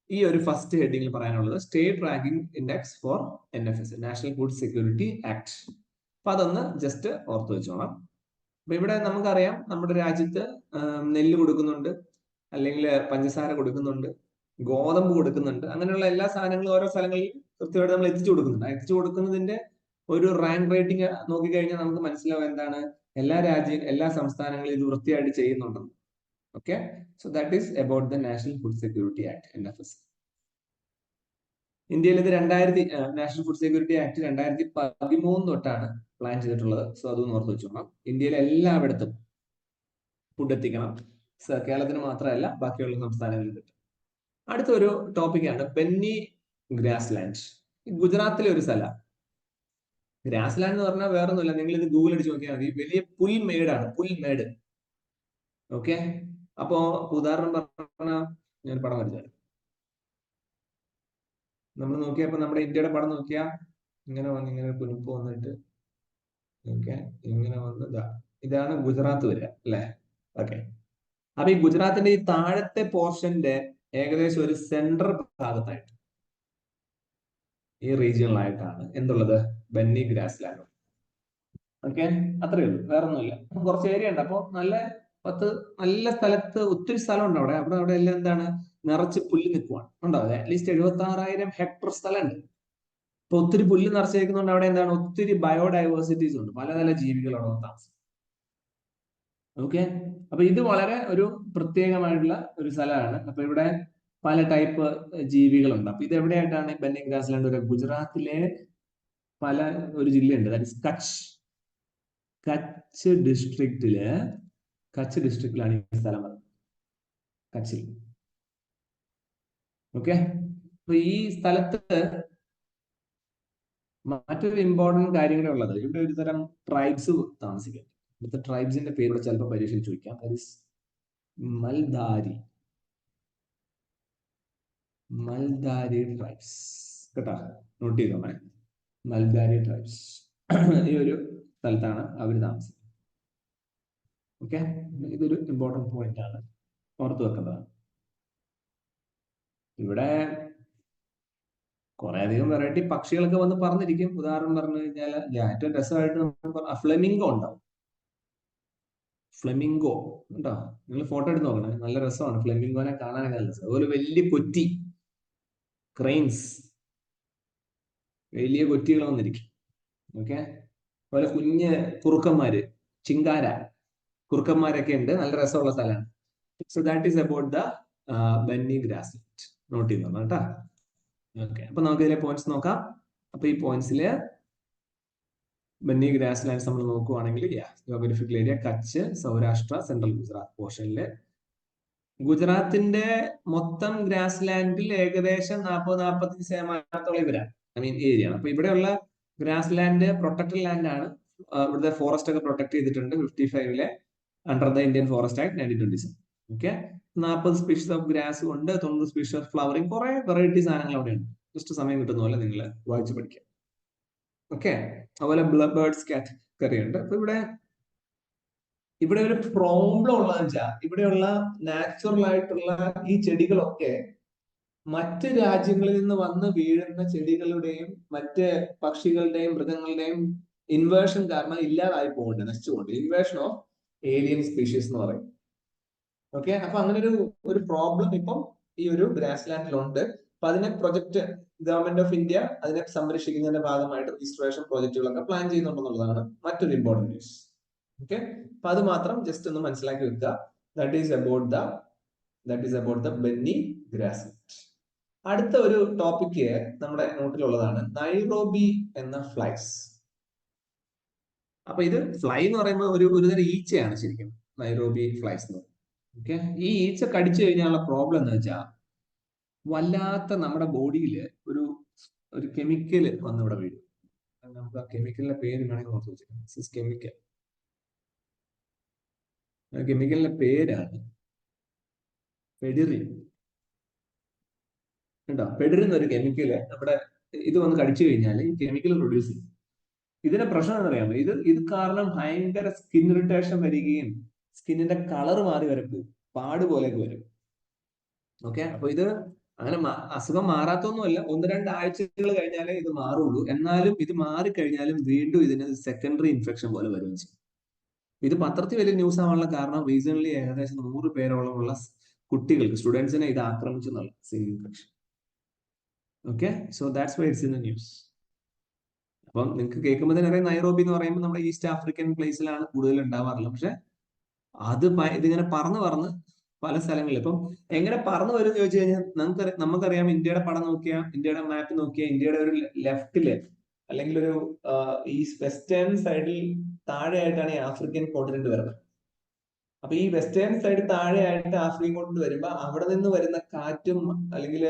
ഈ ഒരു ഫസ്റ്റ് ഹെഡിങ്ങിൽ പറയാനുള്ളത്. State ranking index for NFS, national food security act. അപ്പൊ അതൊന്ന് ജസ്റ്റ് ഓർത്ത് വെച്ചോളാം. അപ്പൊ ഇവിടെ നമുക്കറിയാം നമ്മുടെ രാജ്യത്ത് നെല്ല് കൊടുക്കുന്നുണ്ട്, അല്ലെങ്കിൽ പഞ്ചസാര കൊടുക്കുന്നുണ്ട്, ഗോതമ്പ് കൊടുക്കുന്നുണ്ട്. അങ്ങനെയുള്ള എല്ലാ സാധനങ്ങളും ഓരോ സ്ഥലങ്ങളിൽ കൃത്യമായിട്ട് നമ്മൾ എത്തിച്ചു കൊടുക്കുന്നുണ്ട്. എത്തിച്ചു കൊടുക്കുന്നതിന്റെ ഒരു റാങ്ക് റേറ്റിംഗ് നോക്കിക്കഴിഞ്ഞാൽ നമുക്ക് മനസ്സിലാവും എന്താണ് എല്ലാ സംസ്ഥാനങ്ങളും ഇത് വൃത്തിയായിട്ട് ചെയ്യുന്നുണ്ടെന്ന്. Okay, so that is about the national food security act, NFS. ഇന്ത്യയിൽ ഇത് നാഷണൽ ഫുഡ് സെക്യൂരിറ്റി ആക്ട് 2013 തൊട്ടാണ് പ്ലാൻ ചെയ്തിട്ടുള്ളത്. സോ അതൊന്ന് ഓർത്ത് വെച്ചോളാം. ഇന്ത്യയിലെ എല്ലായിടത്തും ഫുഡ് എത്തിക്കണം. കേരളത്തിന് മാത്രമല്ല, ബാക്കിയുള്ള സംസ്ഥാനങ്ങളിൽ കിട്ടും. അടുത്തൊരു ടോപ്പിക്കാണ് ബെന്നി ഗ്രാസ് ലാൻഡ്. ഗുജറാത്തിലെ ഒരു സ്ഥലം. ഗ്രാസ് ലാൻഡ് എന്ന് പറഞ്ഞാൽ വേറെ ഒന്നുമില്ല, നിങ്ങൾ ഇത് ഗൂഗിൾ അടിച്ച് നോക്കിയാൽ മതി. വലിയ പുൽമേടാണ്, പുൽമേട്. ഓക്കെ, അപ്പോ ഉദാഹരണം പറഞ്ഞ ഞാൻ പടം വരച്ചു. നമ്മൾ നോക്കിയപ്പോ നമ്മുടെ ഇന്ത്യയുടെ പടം നോക്കിയാ ഇങ്ങനെ വന്ന് ഇങ്ങനെ കുനിപ്പ് വന്നിട്ട് ഓക്കെ ഇങ്ങനെ വന്ന് ഇതാണ് ഗുജറാത്ത് വരിക അല്ലെ. ഓക്കെ, അപ്പൊ ഈ ഗുജറാത്തിന്റെ ഈ താഴത്തെ പോർഷന്റെ ഏകദേശം ഒരു സെൻട്രൽ ഭാഗത്തായിട്ട് ഈ റീജിയണിലായിട്ടാണ് എന്തുള്ളത്, ബെന്നി ഗ്രാസ് ലാൻഡ്. ഓക്കെ, അത്രയേ ഉള്ളൂ, വേറെ ഒന്നുമില്ല. കുറച്ച് ഏരിയ ഉണ്ട്. അപ്പൊ നല്ല സ്ഥലത്ത് ഒത്തിരി സ്ഥലം ഉണ്ട് അവിടെ എല്ലാം എന്താണ് നിറച്ച് പുല്ല് നിൽക്കുവാണ്. ഉണ്ടാവും അറ്റ്ലീസ്റ്റ് 76,000 ഹെക്ടർ സ്ഥലമുണ്ട്. ഇപ്പൊ ഒത്തിരി പുല്ല് നിറച്ചേക്കുന്നതുകൊണ്ട് അവിടെ എന്താണ് ഒത്തിരി ബയോഡൈവേഴ്സിറ്റീസ് ഉണ്ട്, പല ജീവികളോട് താമസം. ഓക്കെ, അപ്പൊ ഇത് വളരെ ഒരു പ്രത്യേകമായിട്ടുള്ള ഒരു സ്ഥലമാണ്. അപ്പൊ ഇവിടെ പല ടൈപ്പ് ജീവികളുണ്ട്. അപ്പൊ ഇത് എവിടെയായിട്ടാണ് ബെന്നി ഗ്രാസ് ലാൻഡ്? ഒരു ഗുജറാത്തിലെ ഒരു ജില്ലയുണ്ട്, ദാറ്റ് ഇസ് കച്ച് ഡിസ്ട്രിക്റ്റിലാണ് ഈ സ്ഥലം വരുന്നത്, കച്ചിൽ. ഓക്കെ, അപ്പൊ ഈ സ്ഥലത്ത് മറ്റൊരു ഇമ്പോർട്ടന്റ് കാര്യം കൂടെ ഉള്ളത്, ഇവിടെ ഒരു തരം ട്രൈബ്സ് താമസിക്കും. ഇവിടുത്തെ ട്രൈബ്സിന്റെ പേര് ചിലപ്പോൾ പരീക്ഷയിൽ ചോദിക്കാം. That is Maldhari tribes. കേട്ടോ, നോട്ട് ചെയ്തോണേ, മൽദാരി ട്രൈബ്സ്. ഈ ഒരു സ്ഥലത്താണ് അവർ താമസിക്കുന്നത്. ഓക്കെ, ഇതൊരു ഇമ്പോർട്ടന്റ് പോയിന്റ് ആണ്, ഓർത്ത് വെക്കേണ്ടതാണ്. ഇവിടെ കുറെ അധികം വെറൈറ്റി പക്ഷികളൊക്കെ വന്ന് പറഞ്ഞിരിക്കും. ഉദാഹരണം പറഞ്ഞു കഴിഞ്ഞാൽ ഏറ്റവും രസമായിട്ട് ഫ്ലെമിംഗോ ഉണ്ടാവും. ഫ്ലെമിംഗോ ഉണ്ടോ? നിങ്ങൾ ഫോട്ടോ എടുത്ത് നോക്കണേ, നല്ല രസമാണ് ഫ്ലെമിംഗോനെ കാണാനൊക്കെ നല്ല രസം. അതുപോലെ വലിയ കൊറ്റി, ക്രെയിൻസ്, വലിയ കൊറ്റികൾ വന്നിരിക്കും. ഓക്കെ, അതുപോലെ കുഞ്ഞ് കുറുക്കന്മാര്, ചിങ്കാര കുറുക്കന്മാരൊക്കെ ഉണ്ട്. നല്ല രസമുള്ള സ്ഥലമാണ്. So that is about the Banni grassland. Note ചെയ്തോ കേട്ടാ. ഓക്കെ, അപ്പൊ നമുക്ക് ഇതിലെ പോയിന്റ്സ് നോക്കാം. അപ്പൊ ഈ പോയിന്റ്സില് ബെന്നി ഗ്രാസ് ലാൻഡ്സ് നമ്മൾ നോക്കുവാണെങ്കിൽ geographical area Kutch, Saurashtra, central Gujarat പോർഷനില്. ഗുജറാത്തിന്റെ മൊത്തം ഗ്രാസ് ലാൻഡിൽ ഏകദേശം 40-45% ഇവരാണ്, ഏരിയ ആണ്. അപ്പൊ ഇവിടെയുള്ള ഗ്രാസ് ലാൻഡ് പ്രൊട്ടക്റ്റഡ് ലാൻഡ് ആണ്. ഇവിടുത്തെ ഫോറസ്റ്റ് ഒക്കെ പ്രൊട്ടക്ട് ചെയ്തിട്ടുണ്ട് 55-ലെ under the Indian forest act 1927. Okay, 40 species of grass ഉണ്ട്, 90 സ്പീഷീസ് ഓഫ് ഫ്ലവറിംഗ്, കുറെ വെറൈറ്റി സാധനങ്ങൾ അവിടെ ഉണ്ട്. ജസ്റ്റ് സമയം കിട്ടുന്ന പോലെ നിങ്ങൾ വായിച്ചു പഠിക്കാം. ഓക്കെ, അതുപോലെ ബേർഡ്സ് കാറ്റഗറി ഉണ്ട്. അപ്പൊ ഇവിടെ ഒരു പ്രോബ്ലം ഉള്ളതെന്ന് വെച്ചാൽ ഇവിടെയുള്ള നാച്ചുറൽ ആയിട്ടുള്ള ഈ ചെടികളൊക്കെ മറ്റ് രാജ്യങ്ങളിൽ നിന്ന് വന്ന് വീഴുന്ന ചെടികളുടെയും മറ്റ് പക്ഷികളുടെയും മൃഗങ്ങളുടെയും ഇൻവേർഷൻ കാരണം ഇല്ലാതായി പോകുന്നുണ്ട്, നശിച്ചുകൊണ്ട്. ഇൻവേർഷൻ ഓഫ് ഏലിയൻ സ്പീഷീസ് എന്ന് പറയും. ഓക്കെ, അപ്പൊ അങ്ങനെ ഒരു പ്രോബ്ലം ഇപ്പം ഈ ഒരു ഗ്രാസ് ലാൻഡിലുണ്ട്. അപ്പൊ അതിനെ പ്രൊജക്ട് ഗവൺമെന്റ് ഓഫ് ഇന്ത്യ അതിനെ സംരക്ഷിക്കുന്നതിന്റെ ഭാഗമായിട്ട് രജിസ്ട്രേഷൻ പ്രോജക്റ്റുകളൊക്കെ പ്ലാൻ ചെയ്യുന്നുണ്ടെന്നുള്ളതാണ് മറ്റൊരു ഇമ്പോർട്ടന്റ് ന്യൂസ്. ഓക്കെ, അപ്പൊ അത് മാത്രം ജസ്റ്റ് ഒന്ന് മനസ്സിലാക്കി വെക്കുക. That is about the Banni grass land. അടുത്ത ഒരു ടോപ്പിക്ക് നമ്മുടെ നോട്ടിലുള്ളതാണ് നൈറോബി എന്ന ഫ്ലൈസ്. അപ്പൊ ഇത് ഫ്ലൈ എന്ന് പറയുമ്പോൾ ഒരു തരം ഈച്ചയാണ് ശരിക്കും നൈറോബി ഫ്ലൈസ് എന്ന് പറയുന്നത്. ഓക്കെ, ഈ ഈച്ച കടിച്ചു കഴിഞ്ഞാലുള്ള പ്രോബ്ലം എന്ന് വെച്ചാൽ വല്ലാത്ത നമ്മുടെ ബോഡിയിൽ ഒരു കെമിക്കല് വന്ന് ഇവിടെ വീഴും. നമുക്ക് ആ കെമിക്കലിന്റെ പേര് വേണമെങ്കിൽ ഓർത്ത് വെച്ചിരിക്കാം. കെമിക്കലിന്റെ പേരാണ് പെഡിറിൻ. കേട്ടോ, പെഡിറിൻ എന്നൊരു കെമിക്കല് നമ്മുടെ ഇത് വന്ന് കടിച്ചു കഴിഞ്ഞാൽ ഈ കെമിക്കൽ പ്രൊഡ്യൂസ് ചെയ്യും. ഇതിന്റെ പ്രശ്നം എന്താ ഇത് കാരണം ഭയങ്കര സ്കിൻ ഇറിറ്റേഷൻ വരികയും സ്കിന്നിന്റെ കളർ മാറി വരക്കും, പാട് പോലെയൊക്കെ വരും. ഓക്കെ, അപ്പൊ ഇത് അങ്ങനെ അസുഖം മാറാത്തൊന്നുമല്ല, 1-2 ആഴ്ചകൾ കഴിഞ്ഞാലേ ഇത് മാറുള്ളൂ. എന്നാലും ഇത് മാറിക്കഴിഞ്ഞാലും വീണ്ടും ഇതിന് സെക്കൻഡറി ഇൻഫെക്ഷൻ പോലെ വരും ചെയ്യും. ഇത് പത്രത്തിൽ വലിയ ന്യൂസ് ആവാനുള്ള കാരണം റീസൺലി ഏകദേശം 100 പേരോളമുള്ള കുട്ടികൾക്ക് സ്റ്റുഡൻസിനെ ഇത് ആക്രമിച്ചു എന്നുള്ള same infection. Okay, so that's why it's in the news. അപ്പം നിങ്ങൾക്ക് കേൾക്കുമ്പോൾ തന്നെ അറിയാം, നൈറോബി എന്ന് പറയുമ്പോൾ നമ്മുടെ ഈസ്റ്റ് ആഫ്രിക്കൻ പ്ലേസിലാണ് കൂടുതൽ ഉണ്ടാവാറുള്ളത്. പക്ഷെ അത് ഇതിങ്ങനെ പറന്ന് പല സ്ഥലങ്ങളിൽ ഇപ്പം എങ്ങനെ പറന്നു വരും എന്ന് ചോദിച്ചു കഴിഞ്ഞാൽ നമുക്കറിയാം ഇന്ത്യയുടെ പടം നോക്കിയാൽ, ഇന്ത്യയുടെ മാപ്പ് നോക്കിയാൽ, ഇന്ത്യയുടെ ഒരു ലെഫ്റ്റില് അല്ലെങ്കിൽ ഒരു ഈ വെസ്റ്റേൺ സൈഡിൽ താഴെയായിട്ടാണ് ഈ ആഫ്രിക്കൻ കോണ്ടിനെന്റ് വരുന്നത്. അപ്പൊ ഈ വെസ്റ്റേൺ സൈഡ് താഴെയായിട്ട് ആഫ്രിക്കൻ കോണ്ടിനെന്റ് വരുമ്പോ അവിടെ നിന്ന് വരുന്ന കാറ്റും, അല്ലെങ്കിൽ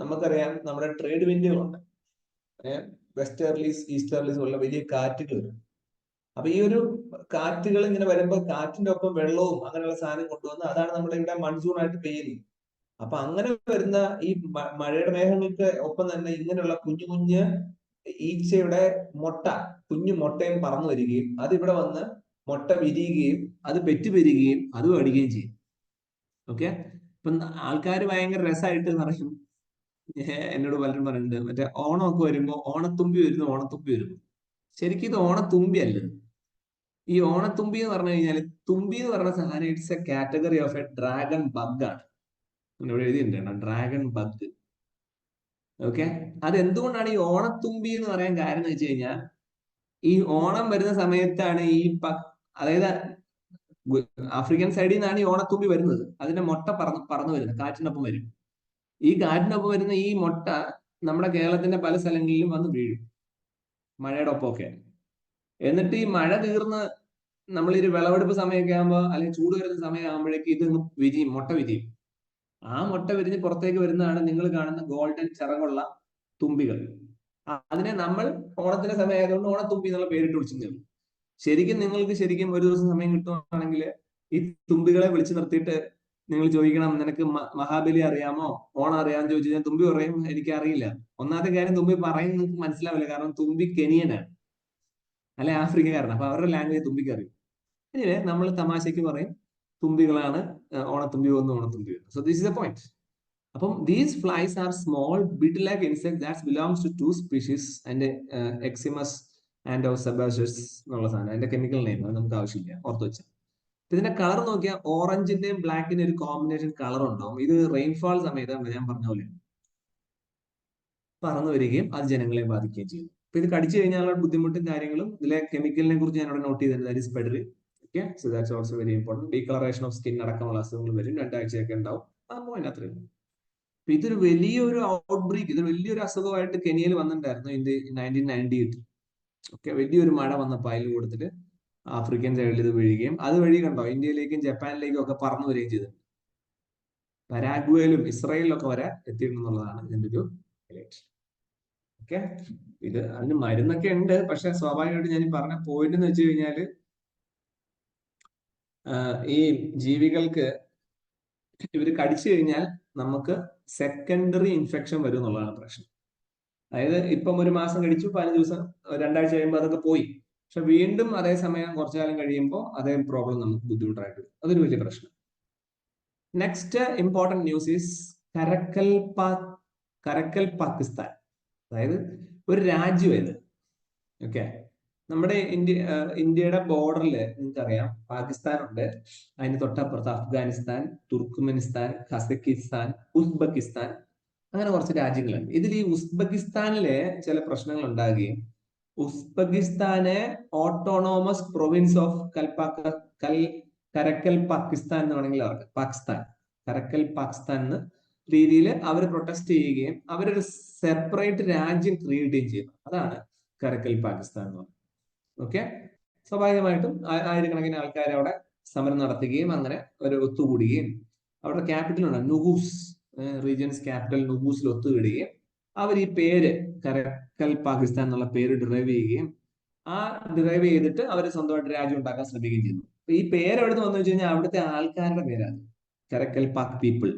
നമുക്കറിയാം നമ്മുടെ ട്രേഡ് വിൻഡുകളുണ്ട്, വെസ്റ്റേർലീസ് ഈസ്റ്റേർലീസ് ഉള്ള വലിയ കാറ്റുകൾ വരും. അപ്പൊ ഈ ഒരു കാറ്റുകൾ ഇങ്ങനെ വരുമ്പോ കാറ്റിന്റെ ഒപ്പം വെള്ളവും അങ്ങനെയുള്ള സാധനം കൊണ്ടുവന്ന് അതാണ് നമ്മുടെ ഇവിടെ മൺസൂൺ ആയിട്ട് പെയ്യുന്നത്. അപ്പൊ അങ്ങനെ വരുന്ന ഈ മഴയുടെ മേഘങ്ങൾക്ക് ഒപ്പം തന്നെ ഇങ്ങനെയുള്ള കുഞ്ഞു കുഞ്ഞ് ഈച്ചയുടെ കുഞ്ഞു മുട്ടയും പറന്നു വരികയും അത് ഇവിടെ വന്ന് മുട്ട വിരിയുകയും അത് പെറ്റുപെരുകയും അത് മേടിക്കുകയും ചെയ്യും. ഓക്കെ, ഇപ്പൊ ആൾക്കാർ ഭയങ്കര രസമായിട്ട് പറയും, എന്നോട് പലരും പറയുന്നുണ്ട്, മറ്റേ ഓണമൊക്കെ വരുമ്പോ ഓണത്തുമ്പി വരുന്നു. ശരിക്കും ഇത് ഓണത്തുമ്പി അല്ലത്. ഈ ഓണത്തുമ്പി എന്ന് പറഞ്ഞു കഴിഞ്ഞാൽ, തുമ്പി എന്ന് പറഞ്ഞ സാധനം it's A category of A dragon bug ആണ്. ഇവിടെ എഴുതിയിട്ടുണ്ട് ഡ്രാഗൺ ബഗ്. ഓക്കെ, അത് എന്തുകൊണ്ടാണ് ഈ ഓണത്തുമ്പി എന്ന് പറയാൻ കാരണം എന്ന് വെച്ച് കഴിഞ്ഞാൽ, ഈ ഓണം വരുന്ന സമയത്താണ് ഈ അതായത് ആഫ്രിക്കൻ സൈഡിൽ നിന്നാണ് ഈ ഓണത്തുമ്പി വരുന്നത്. അതിന്റെ മുട്ട പറന്നു വരുന്നത് കാറ്റിനൊപ്പം വരും. ഈ കാറ്റിനൊപ്പം വരുന്ന ഈ മുട്ട നമ്മുടെ കേരളത്തിന്റെ പല സ്ഥലങ്ങളിലും വന്ന് വീഴും മഴയുടെ ഒപ്പമൊക്കെ. എന്നിട്ട് ഈ മഴ തീർന്ന് നമ്മളൊരു വിളവെടുപ്പ് സമയമൊക്കെ ആകുമ്പോൾ, അല്ലെങ്കിൽ ചൂട് വരുന്ന സമയം ആകുമ്പോഴേക്കും ഇത് വിരിയും, മുട്ട വിരിയും. ആ മുട്ട വിരിഞ്ഞ് പുറത്തേക്ക് വരുന്നതാണ് നിങ്ങൾ കാണുന്ന ഗോൾഡൻ ചിറകുള്ള തുമ്പികൾ. അതിനെ നമ്മൾ ഓണത്തിന്റെ സമയം ആയതുകൊണ്ട് ഓണത്തുമ്പി എന്നുള്ള പേരിട്ട് വിളിച്ചിരുന്നു. നിങ്ങൾക്ക് ശരിക്കും ഒരു ദിവസം സമയം കിട്ടുവാണെങ്കിൽ ഈ തുമ്പികളെ വിളിച്ചു നിർത്തിയിട്ട് നിങ്ങൾ ചോദിക്കണം, നിനക്ക് മഹാബലി അറിയാമോ, ഓണം അറിയാമെന്ന് ചോദിച്ചു കഴിഞ്ഞാൽ തുമ്പി പറയും എനിക്കറിയില്ല. ഒന്നാമത്തെ കാര്യം, തുമ്പി പറയുന്നത് നിങ്ങൾക്ക് മനസ്സിലാവില്ല, കാരണം തുമ്പി കെനിയനാണ് അല്ലെ ആഫ്രിക്കക്കാരനാണ്. അപ്പൊ അവരുടെ ലാംഗ്വേജ് തുമ്പിക്ക് അറിയും. ഇങ്ങനെ നമ്മൾ തമാശയ്ക്ക് പറയും തുമ്പികളാണ് ഓണത്തുമ്പി വന്നു. So this is a point. അപ്പം these flies are small bit like insect that belongs to 2 species and eximius and sebaceous എന്നുള്ള സാധനം. അതിന്റെ കെമിക്കൽ നെയിം അത് നമുക്ക് ആവശ്യമില്ല, ഓർത്ത് വെച്ചാൽ. ഇതിന്റെ കളർ നോക്കിയാൽ ഓറഞ്ചിന്റെയും ബ്ലാക്കിന്റെയും ഒരു കോമ്പിനേഷൻ കളർ ഉണ്ടാവും. ഇത് റെയിൻഫാൾ സമയത്താണ് ഞാൻ പറഞ്ഞ പോലെ പറന്നു വരികയും അത് ജനങ്ങളെ ബാധിക്കുകയും ചെയ്യും. അപ്പൊ ഇത് കടിച്ചു കഴിഞ്ഞാലുള്ള ബുദ്ധിമുട്ടും കാര്യങ്ങളും ഇതിലെ കെമിക്കലിനെ കുറിച്ച് ഞാൻ ഇവിടെ നോട്ട് ചെയ്തിട്ടുണ്ട്. That is pederin. Okay, so that's also very important. Decoloration of skin അടക്കമുള്ള അസുഖങ്ങൾ വരും, 2 ആഴ്ചയൊക്കെ ഉണ്ടാവും. ആ പോയിന്റ് അത്രയും. അപ്പൊ ഇതൊരു വലിയൊരു ഔട്ട്ബ്രേക്ക്, ഇതൊരു വലിയൊരു അസുഖമായിട്ട് കെനിയയിൽ വന്നിട്ടുണ്ടായിരുന്നു 1998. ഓക്കെ, വലിയൊരു മഴ വന്നപ്പോൾ അതിൽ കൊടുത്തിട്ട് ആഫ്രിക്കൻ സൈഡിൽ ഇത് വീഴുകയും അതുവഴി കണ്ടോ ഇന്ത്യയിലേക്കും ജപ്പാനിലേക്കും ഒക്കെ പറന്നു വരികയും ചെയ്തു. പരാഗ്വേയിലും ഇസ്രായേലിലും ഒക്കെ വരെ എത്തിയിട്ടുണ്ടെന്നുള്ളതാണ് ഇതിന്റെ ഒരു ഹൈലൈറ്റ്. ഓക്കെ, ഇത് അതിന് മരുന്നൊക്കെ ഉണ്ട്. പക്ഷെ സ്വാഭാവികമായിട്ട് ഞാൻ പറഞ്ഞ പോയിന്റ് എന്ന് വെച്ച് കഴിഞ്ഞാല്, ഈ ജീവികൾക്ക് ഇവര് കടിച്ചു കഴിഞ്ഞാൽ നമുക്ക് സെക്കൻഡറി ഇൻഫെക്ഷൻ വരും എന്നുള്ളതാണ് പ്രശ്നം. അതായത് ഇപ്പം ഒരു മാസം കടിച്ചു, 15 ദിവസം 2 ആഴ്ച കഴിയുമ്പോൾ അതൊക്കെ പോയി. പക്ഷെ വീണ്ടും അതേ സമയം കുറച്ചു കാലം കഴിയുമ്പോൾ അതേ പ്രോബ്ലം നമുക്ക് ബുദ്ധിമുട്ടായിട്ട് വരും. അതൊരു വലിയ പ്രശ്നം. Next important news is Karakalpakstan. അതായത് ഒരു രാജ്യം ഇത്. ഓക്കെ, നമ്മുടെ ഇന്ത്യയുടെ ബോർഡറിൽ നിങ്ങൾക്കറിയാം പാകിസ്ഥാൻ ഉണ്ട്, അതിന് തൊട്ടപ്പുറത്ത് അഫ്ഗാനിസ്ഥാൻ, തുർക്ക്മെനിസ്ഥാൻ, കസക്കിസ്ഥാൻ, ഉസ്ബെക്കിസ്ഥാൻ, അങ്ങനെ കുറച്ച് രാജ്യങ്ങളുണ്ട്. ഇതിൽ ഈ ഉസ്ബെക്കിസ്ഥാനിലെ ചില പ്രശ്നങ്ങൾ ഉണ്ടാകുകയും ഉസ്ബെക്കിസ്ഥാനെ ഓട്ടോണോമസ് പ്രൊവിൻസ് ഓഫ് കരക്കൽ പാകിസ്ഥാൻ എന്ന് വേണമെങ്കിൽ കരക്കൽ പാകിസ്ഥാൻ എന്ന രീതിയിൽ അവർ പ്രൊട്ടസ്റ്റ് ചെയ്യുകയും അവരൊരു സെപ്പറേറ്റ് രാജ്യം ക്രിയേറ്റ് ചെയ്യുകയും ചെയ്യുന്നു. അതാണ് കരക്കൽ പാകിസ്ഥാൻ എന്ന് പറയുന്നത്. ഓക്കെ, സ്വാഭാവികമായിട്ടും ആയിരക്കണക്കിന് ആൾക്കാർ അവിടെ സമരം നടത്തുകയും അങ്ങനെ ഒരു ഒത്തുകൂടുകയും അവരുടെ ക്യാപിറ്റൽ ഉണ്ട് നുഗൂസ്, റീജിയൻസ് ക്യാപിറ്റൽ നുഗൂസിൽ ഒത്തുകൂടുകയും അവർ ഈ പേര് കരക്കൽ പാകിസ്ഥാൻ എന്നുള്ള പേര് ഡിറൈവ് ചെയ്യുകയും ആ ഡിറൈവ് ചെയ്തിട്ട് അവർ സ്വന്തമായിട്ട് രാജ്യം ഉണ്ടാക്കാൻ ശ്രമിക്കുകയും ചെയ്യുന്നു. ഈ പേര് എവിടെ വന്നു വെച്ച് കഴിഞ്ഞാൽ അവിടുത്തെ ആൾക്കാരുടെ പേരാണ് കരക്കൽ പാക് പീപ്പിൾ.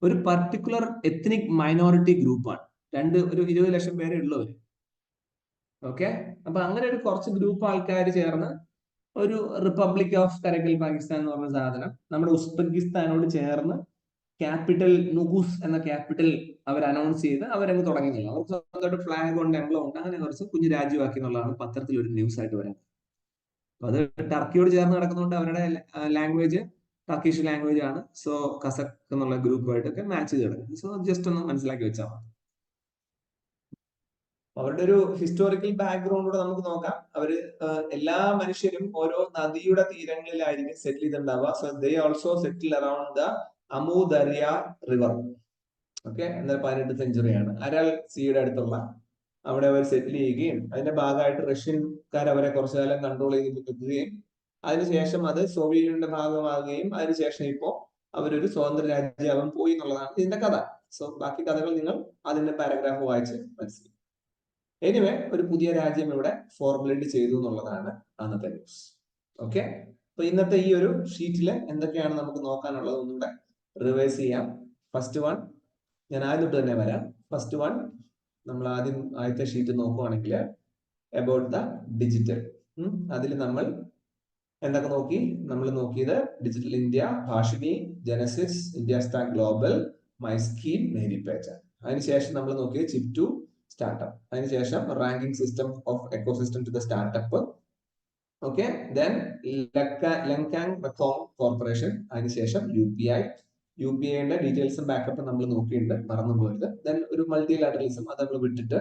ഒരു പർട്ടിക്കുലർ എത്നിക് മൈനോറിറ്റി ഗ്രൂപ്പാണ്. ഒരു 20 ലക്ഷം പേരെ ഉള്ളവർ. ഓക്കെ, അപ്പൊ അങ്ങനെ ഒരു കുറച്ച് ഗ്രൂപ്പ് ആൾക്കാർ ചേർന്ന് ഒരു റിപ്പബ്ലിക് ഓഫ് കരക്കൽ പാകിസ്ഥാൻ എന്ന് പറഞ്ഞ സാധനം നമ്മുടെ ഉസ്ബെക്കിസ്ഥാനോട് ചേർന്ന് ക്യാപിറ്റൽ നുഗൂസ് എന്ന ക്യാപിറ്റൽ അവർ അനൗൺസ് ചെയ്ത് അവരങ്ങ് തുടങ്ങിയില്ല. അവർക്ക് സ്വന്തമായിട്ട് ഫ്ലാഗ് ഉണ്ട്, എംബ്ലം ഉണ്ട്, അങ്ങനെ കുറച്ച് കുഞ്ഞു രാജ്യമാക്കി എന്നുള്ളതാണ് പത്രത്തിൽ ഒരു ന്യൂസ് ആയിട്ട് വരുന്നത്. അത് ടർക്കിയോട് ചേർന്ന് കിടക്കുന്നതുകൊണ്ട് അവരുടെ ലാംഗ്വേജ് ടർക്കിഷ് ലാംഗ്വേജ് ആണ്. സോ കസക് എന്നുള്ള ഗ്രൂപ്പുമായിട്ടൊക്കെ മാച്ച് ചെയ്ത് കിടക്കും. സോ ജസ്റ്റ് ഒന്ന് മനസ്സിലാക്കി വെച്ചാൽ മതി. അവരുടെ ഒരു ഹിസ്റ്റോറിക്കൽ ബാക്ക്ഗ്രൗണ്ട് കൂടെ നമുക്ക് നോക്കാം. അവര് എല്ലാ മനുഷ്യരും ഓരോ നദിയുടെ തീരങ്ങളിലായിരിക്കും സെറ്റിൽ ചെയ്തിട്ടുണ്ടാവുക. So they also settle around the Amu Darya river. Okay, എന്നാൽ 18th സെഞ്ചുറിയാണ്. അരാൽ സീയുടെ അടുത്തുള്ള അവിടെ അവർ സെറ്റിൽ ചെയ്യുകയും അതിന്റെ ഭാഗമായിട്ട് റഷ്യൻകാർ അവരെ കുറച്ചു കാലം കൺട്രോൾ ചെയ്ത് നിൽക്കുകയും അതിനുശേഷം അത് സോവിയറ്റ് യൂണിയന്റെ ഭാഗമാകുകയും അതിനുശേഷം ഇപ്പോ അവരൊരു സ്വതന്ത്ര രാജ്യമാകാൻ പോയി എന്നുള്ളതാണ് ഇതിന്റെ കഥ. സോ ബാക്കി കഥകൾ നിങ്ങൾ അതിന്റെ പാരഗ്രാഫ് വായിച്ച് മനസ്സിലാക്കും. എനിവേ, ഒരു പുതിയ രാജ്യം ഇവിടെ ഫോർമുലേറ്റ് ചെയ്തു എന്നുള്ളതാണ് അന്നത്തെ ന്യൂസ്. ഓക്കെ, അപ്പൊ ഇന്നത്തെ ഈ ഒരു ഷീറ്റില് എന്തൊക്കെയാണ് നമുക്ക് നോക്കാനുള്ളത് ഒന്നുകൂടെ റിവൈസ് ചെയ്യാം. ഫസ്റ്റ് വൺ, ഞാൻ ആദ്യം തൊട്ട് തന്നെ വരാം. ഫസ്റ്റ് വൺ, നമ്മൾ ആദ്യത്തെ ഷീറ്റ് നോക്കുവാണെങ്കിൽ അബൌട്ട് ദ ഡിജിറ്റൽ. അതിൽ നമ്മൾ എന്തൊക്കെ നോക്കി? നമ്മൾ നോക്കിയത് digital India, Bhashini, genesis, India stack global, my scheme, Meri പേജ്. അതിനുശേഷം നമ്മൾ നോക്കിയത് ചിപ്പ് ടു സ്റ്റാർട്ടപ്പ്. അതിനുശേഷം ranking system of ecosystem to the startup. Okay, then Lancang Mekong corporation. അതിനുശേഷം യു പി ഐയുടെ ഡീറ്റെയിൽസും ബാക്കപ്പും നമ്മൾ നോക്കിയിട്ടുണ്ട്, മറന്നുപോയത്. ദെൻ ഒരു മൾട്ടിലാറ്ററലിസം അത് നമ്മൾ വിട്ടിട്ട്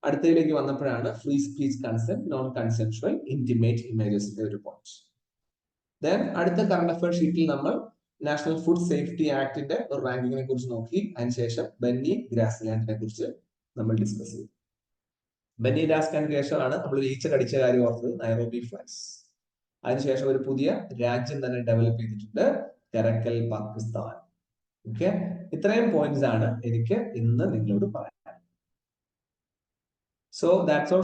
അടുത്തതിലേക്ക് വന്നപ്പോഴാണ് free speech consent, non consensual, intimate ഇമേജസിന്റെ ഒരു പോയിന്റ്. ദെൻ അടുത്ത കറണ്ട് അഫയർ ഷീറ്റിൽ നമ്മൾ നാഷണൽ ഫുഡ് സേഫ്റ്റി ആക്ടിന്റെ ഒരു റാങ്കിങ്ങിനെ കുറിച്ച് നോക്കി. അതിനുശേഷം ബെന്നി ഗ്രാസ്ലാൻഡിനെ കുറിച്ച് നമ്മൾ ഡിസ്കസ് ചെയ്തു. ബെന്നി ഗ്രാസ്ലാൻഡിന് ശേഷമാണ് നമ്മൾ ഈച്ച കടിച്ച കാര്യം ഓർത്തത്, നൈറോബി ഫ്ലൈസ്. അതിനുശേഷം ഒരു പുതിയ രാജ്യം തന്നെ ഡെവലപ്പ് ചെയ്തിട്ടുണ്ട്, കരക്കൽ പാകിസ്ഥാൻ. ഓക്കെ, ഇത്രയും പോയിന്റ്സ് ആണ് എനിക്ക് ഇന്ന് നിങ്ങളോട് പറയാൻ. So that's all